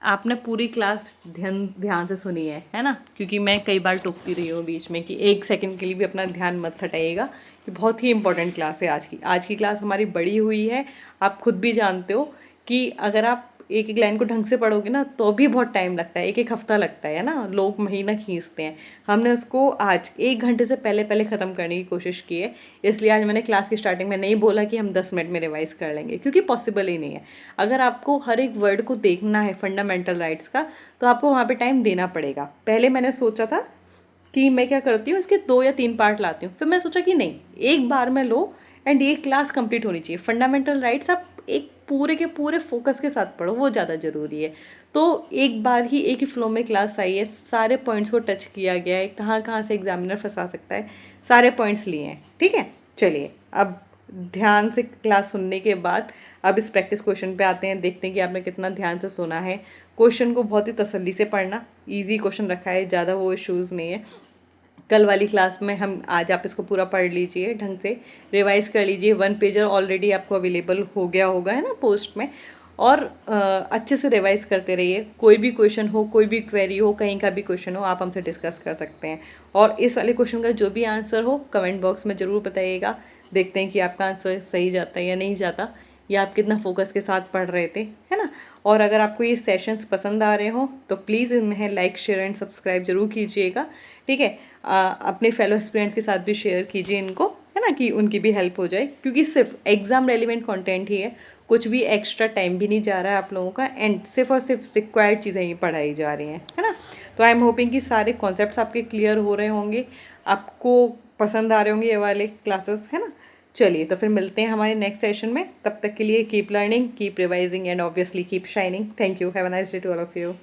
आपने पूरी क्लास ध्यान से सुनी है ना, क्योंकि मैं कई बार टोकती रही हूँ बीच में कि 1 सेकंड के लिए भी अपना ध्यान मत हटाइएगा, कि बहुत ही इंपॉर्टेंट क्लास है आज की क्लास हमारी बड़ी हुई है। आप खुद भी जानते हो कि अगर आप एक एक लाइन को ढंग से पढ़ोगे ना तो भी बहुत टाइम लगता है, एक एक हफ्ता लगता है ना, लोग महीना खींचते हैं। हमने उसको आज 1 घंटे से पहले ख़त्म करने की कोशिश की है, इसलिए आज मैंने क्लास की स्टार्टिंग में नहीं बोला कि हम 10 मिनट में रिवाइज कर लेंगे, क्योंकि पॉसिबल ही नहीं है। अगर आपको हर एक वर्ड को देखना है फंडामेंटल राइट्स का, तो आपको वहाँ पर टाइम देना पड़ेगा। पहले मैंने सोचा था कि मैं क्या करती हूँ, इसके 2 या 3 पार्ट लाती हूँ, फिर मैंने सोचा कि नहीं, एक बार में लो एंड ये क्लास कंप्लीट होनी चाहिए। फंडामेंटल राइट्स आप एक पूरे के पूरे फोकस के साथ पढ़ो, वो ज़्यादा ज़रूरी है। तो एक बार ही एक ही फ्लो में क्लास आई है, सारे पॉइंट्स को टच किया गया है, कहाँ कहाँ से एग्जामिनर फंसा सकता है, सारे पॉइंट्स लिए हैं। ठीक है, चलिए अब ध्यान से क्लास सुनने के बाद अब इस प्रैक्टिस क्वेश्चन पे आते हैं, देखते हैं कि आपने कितना ध्यान से सुना है। क्वेश्चन को बहुत ही तसल्ली से पढ़ना, ईजी क्वेश्चन रखा है, ज़्यादा वो इशूज़ नहीं है। कल वाली क्लास में हम, आज आप इसको पूरा पढ़ लीजिए, ढंग से रिवाइज कर लीजिए। 1 पेजर ऑलरेडी आपको अवेलेबल हो गया होगा, है ना, पोस्ट में, और अच्छे से रिवाइज करते रहिए। कोई भी क्वेश्चन हो, कोई भी क्वेरी हो, कहीं का भी क्वेश्चन हो, आप हमसे डिस्कस कर सकते हैं। और इस वाले क्वेश्चन का जो भी आंसर हो कमेंट बॉक्स में ज़रूर बताइएगा, देखते हैं कि आपका आंसर सही जाता है या नहीं जाता, या आप कितना फोकस के साथ पढ़ रहे थे, है ना। और अगर आपको ये सेशंस पसंद आ रहे हो तो प्लीज़ इन्हें लाइक, शेयर एंड सब्सक्राइब जरूर कीजिएगा। ठीक है, अपने फेलो स्टूडेंट्स के साथ भी शेयर कीजिए इनको, है ना, कि उनकी भी हेल्प हो जाए, क्योंकि सिर्फ एग्ज़ाम रेलिवेंट कंटेंट ही है, कुछ भी एक्स्ट्रा टाइम भी नहीं जा रहा है आप लोगों का, एंड सिर्फ और सिर्फ रिक्वायर्ड चीज़ें ही पढ़ाई जा रही हैं, है ना। तो आई एम होपिंग कि सारे कॉन्सेप्ट्स आपके क्लियर हो रहे होंगे, आपको पसंद आ रहे होंगे ये वाले क्लासेस, है ना। चलिए तो फिर मिलते हैं हमारे नेक्स्ट सेशन में, तब तक के लिए keep learning, keep revising and obviously keep shining. Thank you, have a nice day to all of you.